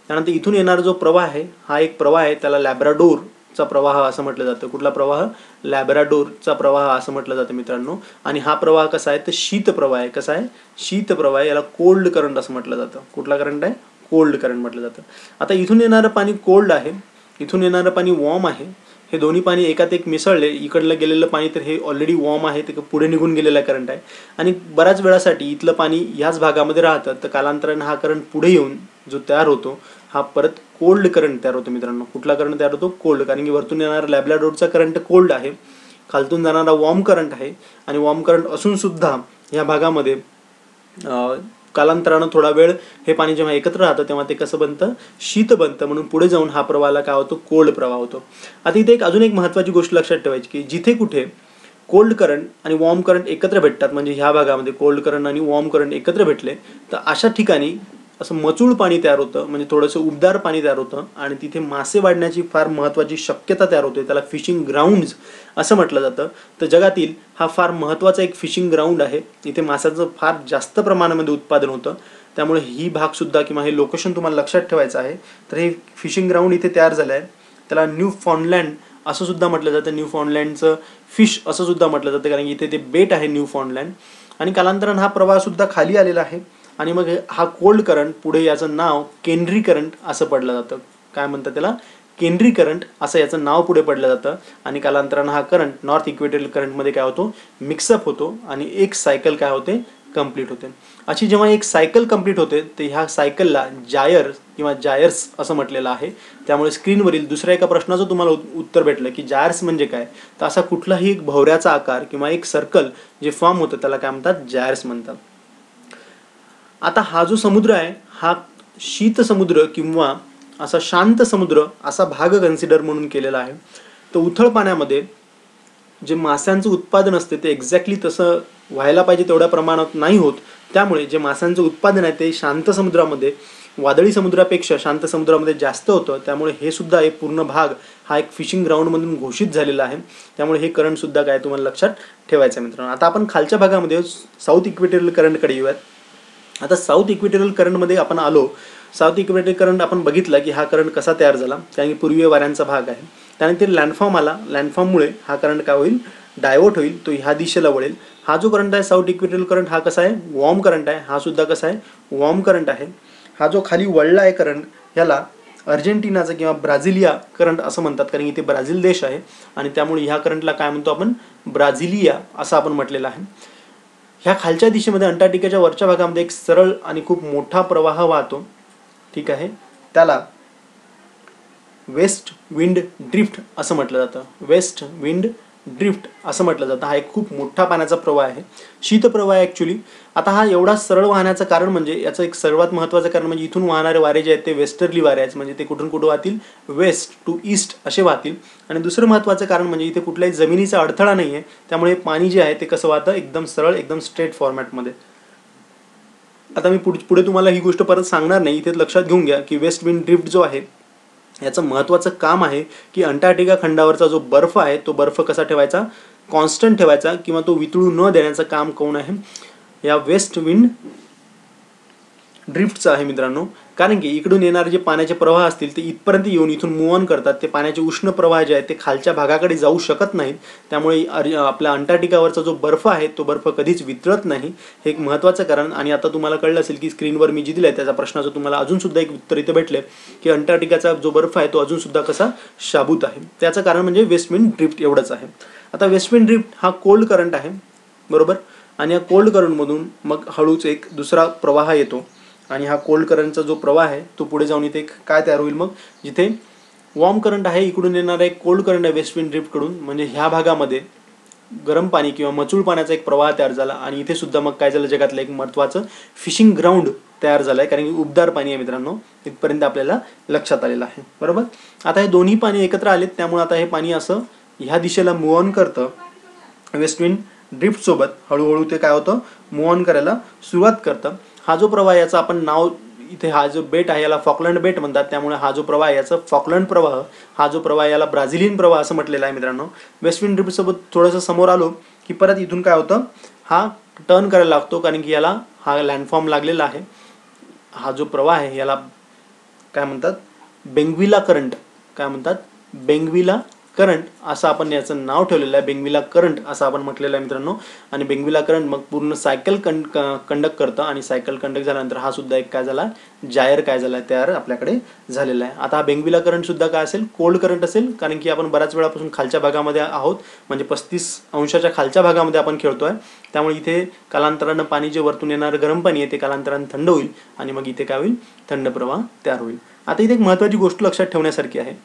त्यानंतर इथून येणारा जो प्रवाह आहे हा एक प्रवाह आहे, त्याला लॅब्राडोरचा प्रवाह असं म्हटलं जातं. कुठला प्रवाह? लॅब्राडोरचा प्रवाह असं म्हटलं जातं मित्रांनो. आणि हा प्रवाह कसा आहे, तर शीत प्रवाह आहे. कसा आहे? शीत प्रवाह आहे. याला कोल्ड करंट असं म्हटलं जातं. कुठला करंट आहे? कोल्ड करंट म्हटलं जातं. आता इथून येणारं पाणी कोल्ड आहे, इथून येणारं पाणी वॉर्म आहे. हे दोन्ही पाणी एकात एक मिसळले, इकडलं गेलेलं पाणी तर हे ऑलरेडी वॉर्म आहे, ते पुढे निघून गेलेला करंट आहे. आणि बऱ्याच वेळासाठी इथलं पाणी ह्याच भागामध्ये राहतं, तर कालांतराने हा करंट पुढे येऊन जो तयार होतो हा परत कोल्ड करंट तयार होतो मित्रांनो. कुठला करंट तयार होतो? कोल्ड. कारण की वरतून येणारा लॅब्राडोरचा करंट कोल्ड आहे, खालतून जाणारा वॉर्म करंट आहे. आणि वॉर्म करंट असून सुद्धा ह्या भागामध्ये कालांतरानं थोडा वेळ हे पाणी जेव्हा एकत्र राहतं तेव्हा ते कसं बनतं? शीत बनतं. म्हणून पुढे जाऊन हा प्रवाहाला काय होतो? कोल्ड प्रवाह होतो. आता इथे अजून एक महत्त्वाची गोष्ट लक्षात ठेवायची, की जिथे कुठे कोल्ड करंट आणि वॉर्म करंट एकत्र भेटतात, म्हणजे ह्या भागामध्ये कोल्ड करंट आणि वॉर्म करंट एकत्र भेटले, तर अशा ठिकाणी असं मचूळ पाणी तयार होतं, म्हणजे थोडंसं उबदार पाणी तयार होतं. आणि तिथे मासे वाढण्याची फार महत्त्वाची शक्यता तयार होते. त्याला फिशिंग ग्राउंड्स असं म्हटलं जातं. तर जगातील हा फार महत्त्वाचा एक फिशिंग ग्राउंड आहे. इथे माशाचं फार जास्त प्रमाणामध्ये उत्पादन होतं. त्यामुळे ही भागसुद्धा किंवा हे लोकेशन तुम्हाला लक्षात ठेवायचं आहे. तर हे फिशिंग ग्राउंड इथे तयार झालं आहे. त्याला न्यू फाउंडलँड असं सुद्धा म्हटलं जातं. न्यू फाउंडलँडचं फिश असं सुद्धा म्हटलं जातं, कारण की इथे ते बेट आहे न्यू फाउंडलँड. आणि कालांतरानं हा प्रवाहसुद्धा खाली आलेला आहे. आणि मग हा कोल्ड करंट पुढे याचं नाव केनरी करंट असं पडलं जातं. काय म्हणतात त्याला? केनरी करंट असं याचं नाव पुढे पडलं जातं. आणि कालांतरानं हा करंट नॉर्थ इक्वेटोरियल करंटमध्ये काय होतो? मिक्सअप होतो. आणि एक सायकल काय होते? कंप्लीट होते. अशी जेव्हा एक सायकल कंप्लीट होते, तर ह्या सायकलला जायर किंवा जायर्स असं म्हटलेलं आहे. त्यामुळे स्क्रीनवरील दुसऱ्या एका प्रश्नाचं तुम्हाला उत्तर भेटलं की जायर्स म्हणजे काय, तर असा कुठलाही एक भोवऱ्याचा आकार किंवा एक सर्कल जे फॉर्म होतं त्याला काय म्हणतात? जायर्स म्हणतात. आता हा जो समुद्र आहे हा शीत समुद्र किंवा असा शांत समुद्र असा भाग कन्सिडर म्हणून केलेला आहे. तर उथळ पाण्यामध्ये जे माशांचं उत्पादन असते ते एक्झॅक्टली तसं व्हायला पाहिजे तेवढ्या प्रमाणात नाही होत. त्यामुळे जे माशांचं उत्पादन आहे ते शांत समुद्रामध्ये, वादळी समुद्रापेक्षा शांत समुद्रामध्ये जास्त होतं. त्यामुळे हे सुद्धा एक पूर्ण भाग हा एक फिशिंग ग्राउंडमधून घोषित झालेला आहे. त्यामुळे हे करंटसुद्धा काय तुम्हाला लक्षात ठेवायचं आहे मित्रांनो. आता आपण खालच्या भागामध्ये साऊथ इक्वेटोरियल करंटकडे येऊयात. आता साऊथ इक्वेटोरियल करंटमध्ये आपण आलो. साऊथ इक्वेटोरियल करंट आपण बघितला की हा करंट कसा तयार झाला, कारण की पूर्वीय वाऱ्यांचा भाग आहे. त्यानंतर लँडफॉर्म आला. लँडफॉर्ममुळे हा करंट काय होईल? डायव्हर्ट होईल, तो ह्या दिशेला वळेल. हा जो करंट आहे साऊथ इक्वेटोरियल करंट हा कसा आहे? वॉर्म करंट आहे. हा सुद्धा कसा आहे? वॉर्म करंट आहे. हा जो खाली वळला आहे करंट ह्याला अर्जेंटिनाचा किंवा ब्राझिलिया करंट असं म्हणतात, कारण इथे ब्राझील देश आहे. आणि त्यामुळे ह्या करंटला काय म्हणतो आपण? ब्राझिलिया असं आपण म्हटलेलं आहे. ह्या खालच्या दिशेमध्ये अंटार्क्टिकाच्या वरच्या भागामध्ये एक सरळ आणि खूप मोठा प्रवाह वाहतो. ठीक आहे, त्याला वेस्ट विंड ड्रिफ्ट असं म्हटलं जातं. वेस्ट विंड ड्रिफ्ट असं म्हटलं जातं. हा एक खूप मोठा पाण्याचा प्रवाह आहे, शीत प्रवाह आहे ॲक्च्युली. आता हा एवढा सरळ वाहण्याचं कारण म्हणजे याचं एक सर्वात महत्त्वाचं कारण म्हणजे इथून वाहणारे वारे जे आहेत ते वेस्टर्ली वारे आहेत, म्हणजे ते कुठून कुठं वाहतील? वेस्ट टू ईस्ट असे वाहतील. आणि दुसरं महत्त्वाचं कारण म्हणजे इथे कुठल्याही जमिनीचा अडथळा नाही आहे. त्यामुळे पाणी जे आहे ते कसं वाहतं? एकदम सरळ, एकदम स्ट्रेट फॉर्मॅटमध्ये. आता मी पुढे तुम्हाला ही गोष्ट परत सांगणार नाही. इथे लक्षात घेऊन घ्या की वेस्ट विंड ड्रिफ्ट जो आहे याचं महत्त्वाचं काम आहे की अंटार्क्टिका खंडावरचा जो बर्फ आहे तो बर्फ कसा ठेवायचा? कॉन्स्टंट ठेवायचा, किंवा तो वितळू न देण्याचं काम कोण आहे? या वेस्ट विंड ड्रिफ्टचं आहे मित्रांनो. कारण की इकडून येणारे जे पाण्याचे प्रवाह असतील ते इथपर्यंत येऊन इथून मूव्ह ऑन करतात. ते पाण्याचे उष्ण प्रवाह जे आहेत ते खालच्या भागाकडे जाऊ शकत नाहीत. त्यामुळे आपल्या अंटार्क्टिकावरचा जो बर्फ आहे तो बर्फ कधीच वितळत नाही. हे एक महत्त्वाचं कारण. आणि आता तुम्हाला कळलं असेल की स्क्रीनवर मी जे दिलं आहे त्याच्या प्रश्नाचं तुम्हाला अजूनसुद्धा एक उत्तर इथे भेटले की अंटार्क्टिकाचा जो बर्फ आहे तो अजूनसुद्धा कसा? शाबूत आहे. त्याचं कारण म्हणजे वेस्ट विंड ड्रिफ्ट एवढंच आहे. आता वेस्ट विंड ड्रिफ्ट हा कोल्ड करंट आहे, बरोबर. आणि या कोल्ड करंटमधून मग हळूच एक दुसरा प्रवाह येतो. आणि हा कोल्ड करंटचा जो प्रवाह आहे तो पुढे जाऊन इथे काय तयार होईल? मग जिथे वॉर्म करंट आहे, इकडून येणारा एक कोल्ड करंट आहे वेस्ट विंड ड्रिफ्टकडून, म्हणजे ह्या भागामध्ये गरम पाणी किंवा मचूळ पाण्याचा एक प्रवाह तयार झाला आणि इथे सुद्धा मग काय झालं, जगातलं एक महत्त्वाचं फिशिंग ग्राउंड तयार झालं आहे, कारण की उबदार पाणी आहे मित्रांनो, इथपर्यंत आपल्याला लक्षात आलेलं आहे. बरोबर. आता हे दोन्ही पाणी एकत्र आलेत, त्यामुळे आता हे पाणी असं ह्या दिशेला मूव्ह ऑन करतं वेस्ट विंड ड्रिफ्ट सोबत. हळूहळू ते काय होतं, मूव्ह ऑन करायला सुरुवात करतं. हा जो प्रवाह, याचं आपण नाव इथे, हा जो बेट आहे याला फॉकलंड बेट म्हणतात, त्यामुळे हा जो प्रवाह याचा फॉकलंड प्रवाह, हा जो प्रवाह याला ब्राझिलियन प्रवाह असं म्हटलेलं आहे मित्रांनो. वेस्ट विंड ड्रिफ्ट सोबत थोडंसं समोर आलो की परत इथून काय होतं, हा टर्न करायला लागतो, कारण की याला हा लँडफॉर्म लागलेला आहे. हा जो प्रवाह आहे याला काय म्हणतात, बेंग्विला करंट. काय म्हणतात, बेंग्विला करंट असं आपण याचं नाव ठेवलेलं आहे. बेंग्विला करंट असं आपण म्हटलेलं आहे मित्रांनो. आणि बेंग्विला करंट मग पूर्ण सायकल कंडक्ट करतं, आणि सायकल कंडक्ट झाल्यानंतर हा सुद्धा एक काय झाला, जायर काय झाला तयार आपल्याकडे झालेला आहे. आता हा बेंग्विला करंट सुद्धा काय असेल, कोल्ड करंट असेल, कारण की आपण बऱ्याच वेळापासून खालच्या भागामध्ये आहोत, म्हणजे 35° खालच्या भागामध्ये आपण खेळतोय. त्यामुळे इथे कालांतरानं पाणी जे वरतून येणारं गरम पाणी आहे ते कालांतरानं थंड होईल, आणि मग इथे काय होईल, थंड प्रवाह तयार होईल. आता इथे एक महत्त्वाची गोष्ट लक्षात ठेवण्यासारखी आहे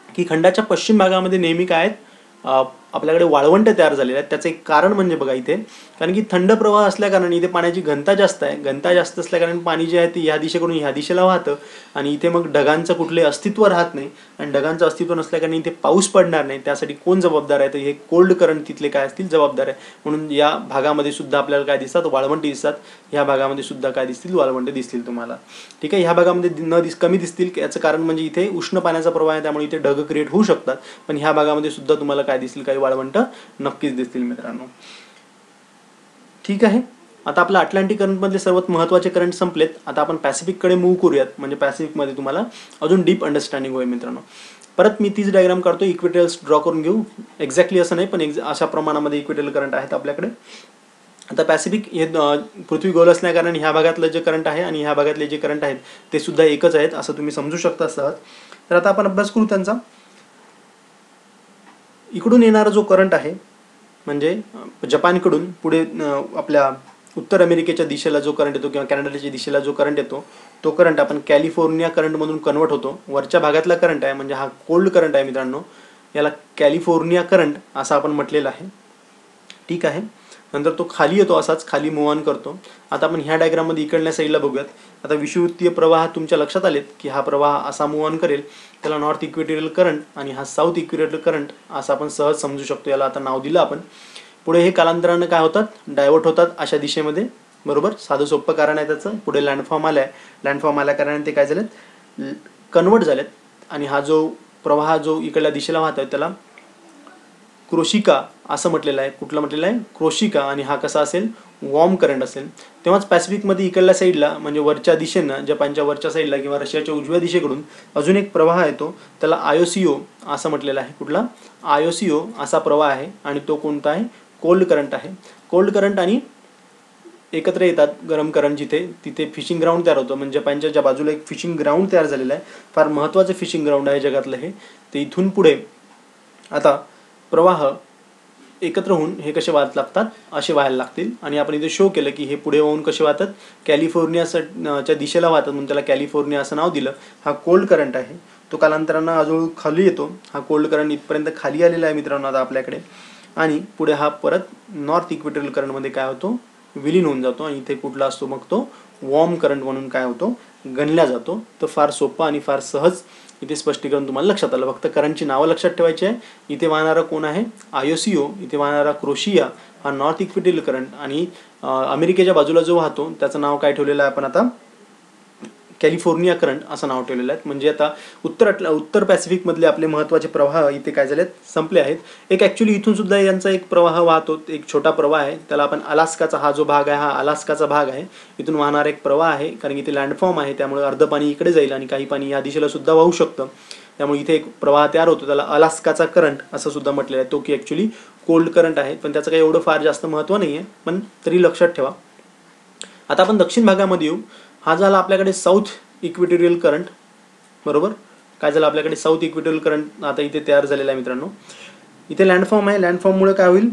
की खंडाच्या पश्चिम भागामध्ये नेहमी काय आहेत, आपल्याकडे वाळवंट तयार झालेले आहेत. त्याचं एक कारण म्हणजे बघा इथे, कारण की थंड प्रवाह असल्याकारणे इथे पाण्याची घनता जास्त आहे. घनता जास्त असल्याकारणे पाणी जे आहे ते ह्या दिशेकडून ह्या दिशेला वाहतं, आणि इथे मग ढगांचं कुठले अस्तित्व राहत नाही, आणि ढगांचं अस्तित्व नसल्याकारणे इथे पाऊस पडणार नाही. त्यासाठी कोण जबाबदार आहे, तर हे कोल्ड करंट तिथले काय असतील जबाबदार आहे. म्हणून या भागामध्ये सुद्धा आपल्याला काय दिसतात, वाळवंटे दिसतात. ह्या भागामध्ये सुद्धा काय दिसतील, वाळवंटे दिसतील तुम्हाला. ठीक आहे. ह्या भागामध्ये कमी दिसतील, याचं कारण म्हणजे इथे उष्ण पाण्याचा प्रवाह आहे, त्यामुळे इथे ढग क्रिएट होऊ शकतात. पण ह्या भागामध्ये सुद्धा तुम्हाला काय दिसतील, काही वाळवंट नक्कीच दिसतील मित्रांनो. ठीक आहे. आता आपल्या अटलांटिक करंटमधले सर्वात महत्त्वाचे करंट संपलेत. आता आपण पॅसिफिककडे मूव्ह करूयात, म्हणजे पॅसिफिकमध्ये तुम्हाला अजून डीप अंडरस्टँडिंग होईल मित्रांनो. परत मी तीच डायग्राम काढतो, इक्वेटोरियल्स ड्रॉ करून घेऊ. एक्झॅक्टली असं नाही, पण अशा प्रमाणामध्ये इक्वेटोरियल करंट आहेत आपल्याकडे. आता पॅसिफिक हे पृथ्वी गोल असल्याकारणे ह्या भागातलं जे करंट आहे आणि ह्या भागातले जे करंट आहेत ते सुद्धा एकच आहेत, असं तुम्ही समजू शकता सहज. तर आता आपण अभ्यास करू त्यांचा. इकडून येणारा जो करंट आहे, म्हणजे जपानकडून पुढे आपल्या उत्तर अमेरिकेच्या दिशेला जो करंट येतो किंवा कॅनडाच्या दिशेला जो करंट येतो, तो करंट आपण कॅलिफोर्निया करंटमधून कन्वर्ट होतो. वरच्या भागातला करंट आहे, म्हणजे हा कोल्ड करंट आहे मित्रांनो, याला कॅलिफोर्निया करंट असं आपण म्हटलेलं आहे. ठीक आहे. नंतर तो खाली येतो, असाच खाली मूव्ह ऑन करतो. आता आपण ह्या डायग्राममध्ये इकडल्या साईडला बघूयात. आता विषुवृत्तीय प्रवाह तुमच्या लक्षात आलेत की हा प्रवाह असा मूव्ह ऑन करेल, त्याला नॉर्थ इक्वेटोरियल करंट आणि हा साऊथ इक्वेटोरियल करंट असं आपण सहज समजू शकतो. याला आता नाव दिलं आपण. पुढे हे कालांतरानं काय होतात, डायव्हर्ट होतात अशा दिशेमध्ये. बरोबर. साधं सोपं कारण आहे त्याचं. पुढे लँडफॉर्म आलाय, लँडफॉर्म आल्याकारणाने ते काय झालेत, कन्वर्ट झालेत, आणि हा जो प्रवाह जो इकडल्या दिशेला वाहतोय त्याला क्रोशिका असं म्हटलेलं आहे. कुठलं म्हटलेलं आहे, क्रोशिका. आणि हा कसा असेल, वॉर्म करंट असेल. तेव्हाच पॅसिफिकमध्ये इकडल्या साईडला, म्हणजे वरच्या दिशेनं, जपानच्या वरच्या साईडला किंवा रशियाच्या उजव्या दिशेकडून अजून एक प्रवाह येतो, त्याला आयोसिओ असं म्हटलेलं आहे. कुठला, आयोसिओ असा प्रवाह आहे, आणि तो कोणता आहे, कोल्ड करंट आहे. कोल्ड करंट आणि एकत्र येतात गरम करंट, जिथे तिथे फिशिंग ग्राउंड तयार होतं. म्हणजे जपानच्या ज्या बाजूला एक फिशिंग ग्राउंड तयार झालेलं आहे, फार महत्त्वाचं फिशिंग ग्राउंड आहे जगातलं हे. ते इथून पुढे आता प्रवाह एकत्र होऊन हे कसे वाहत लागतात, असे व्हायला लागतील. आणि आपण इथे शो केलं की हे पुढे वाहून कसे वाहतात, कॅलिफोर्नियाच्या दिशेला वाहतात, म्हणून त्याला कॅलिफोर्निया असं नाव दिलं. हा कोल्ड करंट आहे, तो कालांतरानं अजून खाली येतो. हा कोल्ड करंट इथपर्यंत खाली आलेला आहे मित्रांनो आता आपल्याकडे, आणि पुढे हा परत नॉर्थ इक्वेटोरियल करंटमध्ये काय होतो, विलीन होऊन जातो. आणि इथे कुठला असतो मग, तो वॉर्म करंट म्हणून काय होतो, गणला जातो. तर फार सोपं आणि फार सहज इथे स्पष्टीकरण तुम्हाला लक्षात आलं. फक्त करंटची नावं लक्षात ठेवायची आहे. इथे वाहणारा कोण आहे, आयोसिओ. इथे वाहणारा क्रोशिया, हा नॉर्थ इक्वेटोरियल करंट. आणि अमेरिकेच्या बाजूला जो वाहतो त्याचं नाव काय ठेवलेलं आहे आपण आता, कॅलिफोर्निया करंट असं नाव ठेवलेलं आहे. म्हणजे आता उत्तर पॅसिफिकमधले आपले महत्त्वाचे प्रवाह इथे काय झालेत, संपले आहेत. एक ॲक्च्युली इथून सुद्धा यांचा एक प्रवाह वाहतो, एक छोटा प्रवाह आहे, त्याला आपण अलास्काचा, हा जो भाग आहे हा अलास्काचा भाग आहे. इथून वाहणारा एक प्रवाह आहे, कारण इथे लँडफॉर्म आहे, त्यामुळे अर्ध पाणी इकडे जाईल आणि काही पाणी या दिशेला सुद्धा वाहू शकतं. त्यामुळे इथे एक प्रवाह तयार होतो, त्याला अलास्काचा करंट असं सुद्धा म्हटलेलं आहे. तो की ॲक्च्युली कोल्ड करंट आहे, पण त्याचं काही एवढं फार जास्त महत्त्व नाही आहे, पण तरी लक्षात ठेवा. आता आपण दक्षिण भागामध्ये येऊ. हा झाला आपल्याकडे साऊथ इक्वेटोरियल करंट. बरोबर. काय झालं, आपल्याकडे साऊथ इक्वेटोरियल करंट आता इथे तयार झालेला आहे मित्रांनो. इथे लँडफॉर्म आहे, लँडफॉर्ममुळे काय होईल,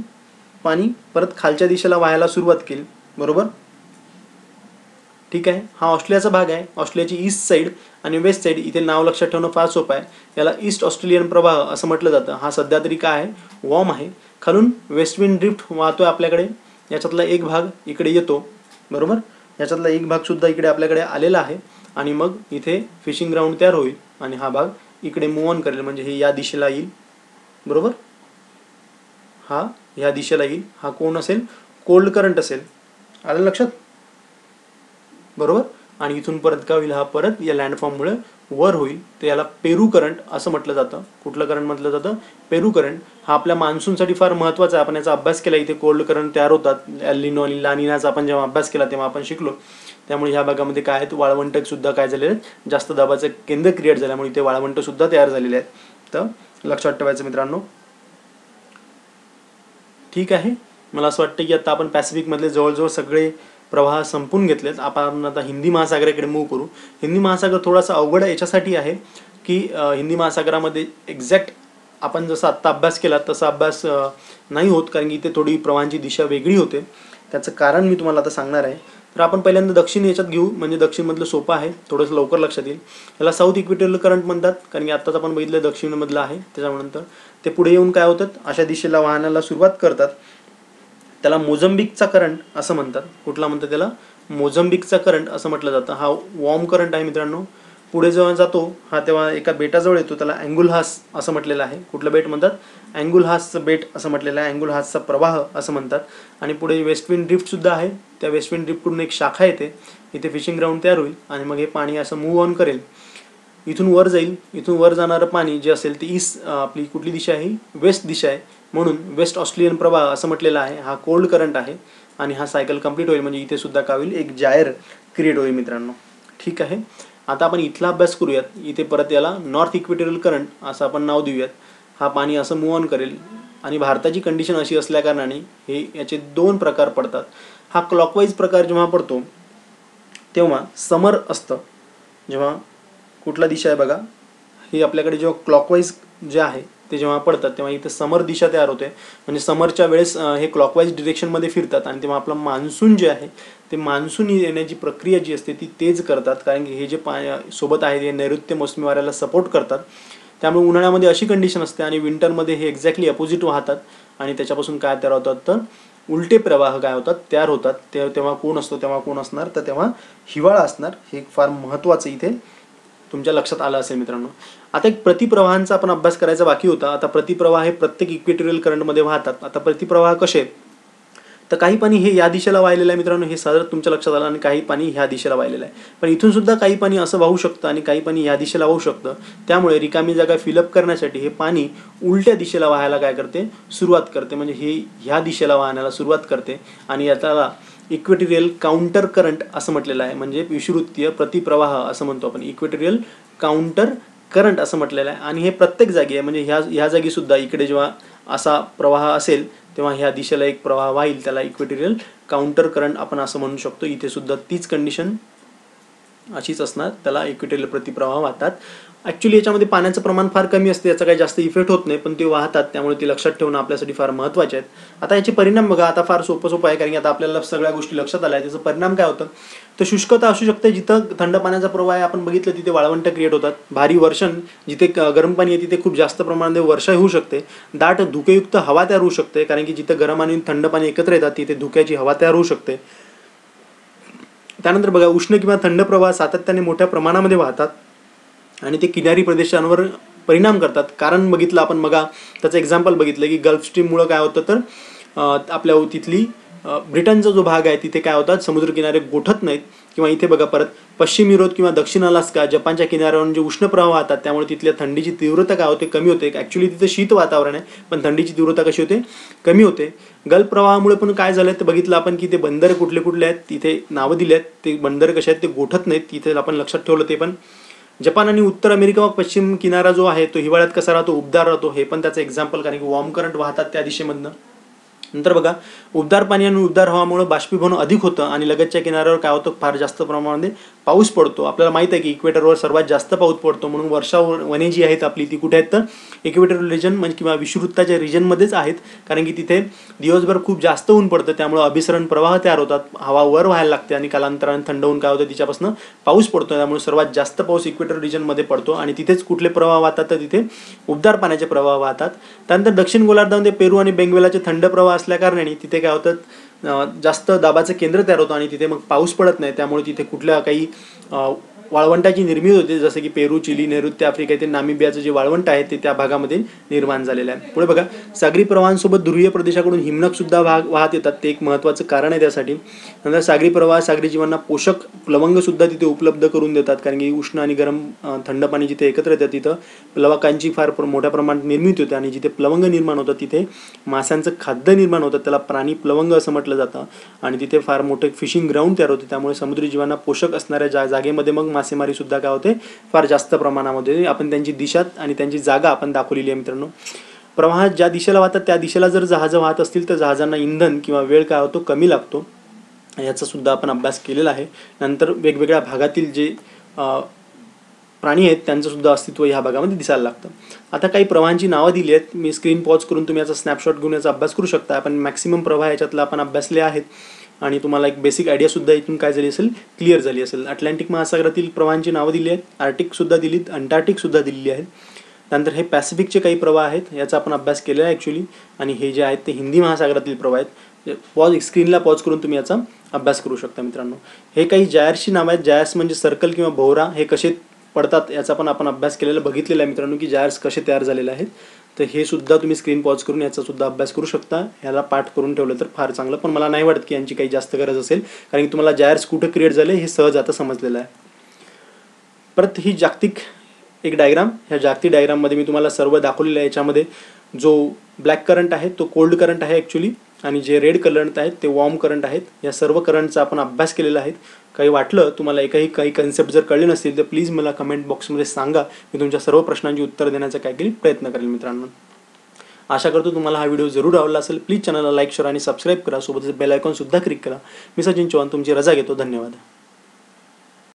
पाणी परत खालच्या दिशेला वाहायला सुरुवात केली. बरोबर. ठीक आहे. हा ऑस्ट्रेलियाचा भाग आहे. ऑस्ट्रेलियाची ईस्ट साईड आणि वेस्ट साईड, इथे नाव लक्षात ठेवणं फार सोपं आहे. याला ईस्ट ऑस्ट्रेलियन प्रवाह असं म्हटलं जातं. हा सध्या तरी काय आहे, वॉर्म आहे. खालून वेस्ट विंड ड्रिफ्ट वाहतोय आपल्याकडे. याच्यातला एक भाग इकडे येतो, बरोबर. याच्यातला एक भाग सुद्धा इकडे आपल्याकडे आलेला आहे आणि मग इथे फिशिंग ग्राउंड तयार होईल आणि हा भाग इकडे मूव्ह ऑन करेल, म्हणजे हे या दिशेला येईल, बरोबर. हा ह्या दिशेला येईल. हा कोण असेल, कोल्ड करंट असेल. आलं लक्षात, बरोबर. आणि इथून परत काय होईल, हा परत या लँडफॉर्ममुळे वर होईल. तर याला पेरू करंट असं म्हटलं जातं. कुठलं करंट म्हटलं जातं, पेरू करंट. हा आपल्या मान्सूनसाठी फार महत्त्वाचा आहे. आपण याचा अभ्यास केला. इथे कोल्ड करंट तयार होतात. एलिनो आणि लानिनाचा आपण जेव्हा अभ्यास केला तेव्हा आपण शिकलो. त्यामुळे ह्या भागामध्ये काय आहेत, वाळवंट सुद्धा काय झालेले आहेत, जास्त दाबाचं केंद्र क्रिएट झाल्यामुळे इथे वाळवंट सुद्धा तयार झालेले आहेत. तर लक्षात ठेवायचं मित्रांनो, ठीक आहे. मला असं वाटतं की आता आपण पॅसिफिकमधले जवळजवळ सगळे प्रवाह संपून घेतलेत. आपण आता हिंदी महासागराकडे मूव्ह करू. हिंदी महासागर थोडासा अवघड याच्यासाठी आहे की हिंदी महासागरामध्ये एक्झॅक्ट आपण जसं आत्ता अभ्यास केला तसा अभ्यास नाही होत, कारण की इथे थोडी प्रवाहांची दिशा वेगळी होते. त्याचं कारण मी तुम्हाला आता सांगणार आहे. तर आपण पहिल्यांदा दक्षिण याच्यात घेऊ, म्हणजे दक्षिणमधलं सोपं आहे, थोडंसं लवकर लक्षात येईल. याला साऊथ इक्वेटोरियल करंट म्हणतात, कारण की आत्ताच आपण बघितलं दक्षिणमधलं आहे. त्याच्यानंतर ते पुढे येऊन काय होतात, अशा दिशेला वाहनाला सुरुवात करतात. त्याला मोझंबिकचा करंट असं म्हणतात. कुठला म्हणतात त्याला, मोझंबिकचा करंट असं म्हटलं जातं. हा वॉर्म करंट आहे मित्रांनो. पुढे जेव्हा जातो हा तेव्हा एका बेटाजवळ येतो. त्याला अँगुलहास असं म्हटलेलं आहे. कुठलं बेट म्हणतात, अँगुलहासचं बेट असं म्हटलेलं आहे. अँगुलहासचा प्रवाह असं म्हणतात. आणि पुढे वेस्ट विंड ड्रिफ्ट सुद्धा आहे. त्या वेस्ट विंड ड्रिफ्टकडून एक शाखा येते. इथे फिशिंग ग्राउंड तयार होईल आणि मग हे पाणी असं मूव्ह ऑन करेल. इथून वर जाईल. इथून वर जाणारं पाणी जे असेल ते ईस्ट, आपली कुठली दिशा आहे, वेस्ट दिशा आहे, म्हणून वेस्ट ऑस्ट्रेलियन प्रवाह असं म्हटलेलं आहे. हा कोल्ड करंट आहे आणि हा सायकल कंप्लीट होईल, म्हणजे इथे सुद्धा काय होईल, एक जायर क्रिएट होईल मित्रांनो. ठीक आहे. आता आपण इथला अभ्यास करूयात. इथे परत याला नॉर्थ इक्वेटोरियल करंट असं आपण नाव देऊयात. हा पाणी असं मूव्ह ऑन करेल आणि भारताची कंडिशन अशी असल्याकारणाने हे याचे दोन प्रकार पडतात. हा क्लॉकवाईज प्रकार जेव्हा पडतो तेव्हा समर असतं. जेव्हा कुठला दिशा आहे बघा, हे आपल्याकडे जेव्हा क्लॉकवाईज जे आहे ते जेव्हा पडतात तेव्हा इथे समर दिशा तयार होते. म्हणजे समरच्या वेळेस हे क्लॉकवाईज डिरेक्शनमध्ये फिरतात आणि तेव्हा आपलं मान्सून जे आहे ते मान्सून येण्याची प्रक्रिया जी असते ती तेज करतात, कारण की हे जे सोबत आहे हे नैऋत्य मोसमी वाऱ्याला सपोर्ट करतात. त्यामुळे उन्हाळ्यामध्ये अशी कंडिशन असते आणि विंटरमध्ये हे एक्झॅक्टली अपोजिट वाहतात आणि त्याच्यापासून काय तयार होतात, तर उलटे प्रवाह काय होतात, तयार होतात. तेव्हा कोण असतो, तेव्हा कोण असणार, तर तेव्हा हिवाळा असणार. हे फार महत्त्वाचं इथे तुमच्या लक्षात आलं असेल मित्रांनो. आता एक प्रतिप्रवाहांचा आपण अभ्यास करायचा बाकी होता. आता प्रतिप्रवाह हे प्रत्येक इक्वेटोरियल करंटमध्ये वाहतात. आता प्रतिप्रवाह कसे आहेत, तर काही पाणी हे या दिशेला वाहिलेलं आहे मित्रांनो, हे साधारण तुमच्या लक्षात आलं, आणि काही पाणी ह्या दिशेला वाहिलेलं आहे. पण इथून सुद्धा काही पाणी असं वाहू शकतं आणि काही पाणी ह्या दिशेला वाहू शकतं. त्यामुळे रिकामी जागा फिलअप करण्यासाठी हे पाणी उलट्या दिशेला वाहायला काय करते, सुरुवात करते. म्हणजे हे ह्या दिशेला वाहण्याला सुरुवात करते आणि याला इक्वेटोरियल काउंटर करंट असं म्हटलेलं आहे. म्हणजे विषुववृत्तीय प्रतिप्रवाह असं म्हणतो आपण, इक्वेटोरियल काउंटर करंट असं म्हटलेलं आहे. आणि हे प्रत्येक जागी आहे. म्हणजे ह्या जागी सुद्धा इकडे जेव्हा असा प्रवाह असेल तेव्हा ह्या दिशेला एक प्रवाह वाहील, त्याला इक्वेटोरियल काउंटर करंट आपण असं म्हणू शकतो. इथे सुद्धा तीच कंडिशन अशीच असणार, त्याला इक्वेटोरियल प्रतिप्रवाह वाहतात. ॲक्च्युली याच्यामध्ये पाण्याचं प्रमाण फार कमी असते, याचा काही जास्त इफेक्ट होत नाही, पण ते वाहतात. त्यामुळे ते लक्षात ठेवणं आपल्यासाठी फार महत्त्वाचे आहेत. आता याचे परिणाम बघा. आता फार सोपं आहे, कारण की आता आपल्याला सगळ्या गोष्टी लक्षात आल्या. त्याचा परिणाम काय होतं, तर शुष्कता असू शकते. जिथं थंड पाण्याचा प्रवाह आहे आपण बघितलं तिथे वाळवंट क्रिएट होतात. भारी वर्षण, जिथे गरम पाणी आहे तिथे खूप जास्त प्रमाणात वर्षा होऊ शकते. दाट धुकेयुक्त हवा तयार होऊ शकते, कारण की जिथं गरम आणि थंड पाणी एकत्र येतात तिथे धुक्याची हवा तयार होऊ शकते. त्यानंतर बघा, उष्ण किंवा थंड प्रवाह सातत्याने मोठ्या प्रमाणामध्ये वाहतात आणि ते किनारी प्रदेशांवर परिणाम करतात. कारण बघितलं आपण, बघा त्याचं एक्झाम्पल बघितलं की गल्फ स्ट्रीममुळं काय होतं, तर आपल्या तिथली ब्रिटनचा जो भाग आहे तिथे काय होतात, समुद्रकिनारे गोठत नाहीत. किंवा इथे बघा परत पश्चिम युरोप किंवा दक्षिण अलास्का, जपानच्या किनाऱ्यावरून जे उष्ण प्रवाह वाहतात त्यामुळे तिथल्या थंडीची तीव्रता काय होते, कमी होते. ॲक्च्युली तिथे शीत वातावरण आहे, पण थंडीची तीव्रता कशी होते, कमी होते. गल्फ प्रवाहामुळे पण काय झालं ते बघितलं आपण की ते बंदर कुठले कुठले आहेत, तिथे नावं दिली आहेत. ते बंदर कसे आहेत, ते गोठत नाहीत. तिथे आपण लक्षात ठेवलं. ते पण जपान आणि उत्तर अमेरिका व पश्चिम किनारा जो आहे तो हिवाळ्यात कसा राहतो, उबदार राहतो. हे पण त्याचं एक्झाम्पल, कारण की वॉर्म करंट वाहतात त्या दिशेमधनं. नंतर बघा, उबदार पाणी आणि उबदार हवामुळे बाष्पीभवन अधिक होतं आणि लगतच्या किनाऱ्यावर काय होतं, फार जास्त प्रमाणामध्ये पाऊस पडतो. आपल्याला माहित आहे की इक्वेटरवर सर्वात जास्त पाऊस पडतो, म्हणून वर्षावने जी आहेत आपली ती कुठे आहेत तर इक्वेटर रिजन म्हणजे किंवा विषुववृत्ताच्या रिजनमध्येच आहेत. कारण की तिथे दिवसभर खूप जास्त ऊन पडतं, त्यामुळे अभिसरण प्रवाह तयार होतात, हवा वर व्हायला लागते आणि कालांतराने थंड होऊन काय होतं तिच्यापासून पाऊस पडतो. त्यामुळे सर्वात जास्त पाऊस इक्वेटर रिजनमध्ये पडतो आणि तिथेच कुठले प्रवाह वाहतात तर तिथे उबदार पाण्याचे प्रवाह वाहतात. त्यानंतर दक्षिण गोलार्धामध्ये पेरू आणि बेंगवेलाचे थंड प्रवाह असल्याकारणाने तिथे काय होतं जास्त दाबाचं केंद्र तयार होतं आणि तिथे मग पाऊस पडत नाही. त्यामुळे तिथे कुठल्या काही वाळवंटाची निर्मिती होते, जसं की पेरू, चिली, नैऋत्य आफ्रिका येथील नामिबियाचं जे वाळवंट आहे ते त्या भागामध्ये निर्माण झालेलं आहे. पुढे बघा, सागरी प्रवाहांसोबत ध्रुवीय प्रदेशाकडून हिमनग सुद्धा वाहत येतात, ते एक महत्त्वाचं कारण आहे त्यासाठी. नंतर सागरी प्रवाह सागरी जीवांना पोषक प्लवंग सुद्धा तिथे उपलब्ध करून देतात, कारण की उष्ण आणि गरम थंड पाणी जिथे एकत्र येतात तिथं प्लवकांची फार मोठ्या प्रमाणात निर्मिती होते आणि जिथे प्लवंग निर्माण होतं तिथे माशांचं खाद्य निर्माण होतं, त्याला प्राणी प्लवंग असं म्हटलं जातं. आणि तिथे फार मोठे फिशिंग ग्राउंड तयार होते, त्यामुळे समुद्री जीवांना पोषक असणाऱ्या जागेमध्ये मग मासेमारी सुद्धा काय होते फार जास्त प्रमाणामध्ये. आपण त्यांची दिशा आणि त्यांची जागा आपण दाखवलेली आहे मित्रांनो. प्रवाहात ज्या दिशेला वाहतात त्या दिशेला जर जहाजं वाहत असतील तर जहाजांना इंधन किंवा वेळ काय होतो कमी लागतो, याचा सुद्धा आपण अभ्यास केलेला आहे. नंतर वेगवेगळ्या भागातील जे प्राणी आहेत त्यांचं सुद्धा अस्तित्व ह्या भागामध्ये दिसायला लागतं. आता काही प्रवाहांची नावं दिली आहेत, मी स्क्रीन पॉज करून तुम्ही याचा स्नॅपशॉट घेऊन याचा अभ्यास करू शकता. आपण मॅक्सिमम प्रवाह याच्यातला आपण अभ्यासले आहेत आणि तुम्हाला एक बेसिक आयडिया सुद्धा इथून काय झाली असेल क्लिअर झाली असेल. अटलांटिक महासागरातील प्रवाहांची नावं दिली आहेत, आर्टिक सुद्धा दिलीत, अंटार्क्टिक सुद्धा दिलेली आहेत. त्यानंतर हे पॅसिफिकचे काही प्रवाह आहेत, याचा आपण अभ्यास केलेला आहे ॲक्च्युली. आणि हे जे आहेत ते हिंदी महासागरातील प्रवाह आहेत. स्क्रीनला पॉज करून तुम्ही याचा अभ्यास करू शकता मित्रांनो. हे काही जायर्सची नावं आहेत. जायर्स म्हणजे सर्कल किंवा भोवरा, हे कसे पडतात याचा पण आपण अभ्यास केलेला बघितलेला आहे मित्रांनो, की जायर्स कसे तयार झालेले आहेत. तर हे सुद्धा तुम्ही स्क्रीन पॉज करून याचा सुद्धा अभ्यास करू शकता. याला पाठ करून ठेवलं तर फार चांगलं, पण मला नाही वाटत की यांची काही जास्त गरज असेल, कारण की तुम्हाला जायर्स कुठं क्रिएट झाले हे सहज आता समजलेलं आहे. परत ही जागतिक एक डायग्राम, ह्या जागतिक डायग्राममध्ये मी तुम्हाला सर्व दाखवलेलं आहे. याच्यामध्ये जो ब्लॅक करंट आहे तो कोल्ड करंट आहे ॲक्च्युली, आणि जे रेड करंट आहेत ते वॉर्म करंट आहेत. या सर्व करंटचा आपण अभ्यास केलेला आहे. काही वाटलं तुम्हाला काही कन्सेप्ट जर कळले नसतील तर प्लीज मला कमेंट बॉक्समध्ये सांगा, मी तुमच्या सर्व प्रश्नांची उत्तर देण्याचा काही प्रयत्न करेल मित्रांनो. आशा करतो तुम्हाला हा व्हिडिओ जरूर आवडला असेल. प्लीज चॅनलला लाईक, शेअर आणि सबस्क्राईब करा. सोबतच बेल आयकॉन सुद्धा क्लिक करा. मी सचिन चव्हाण तुमची रजा घेतो. धन्यवाद.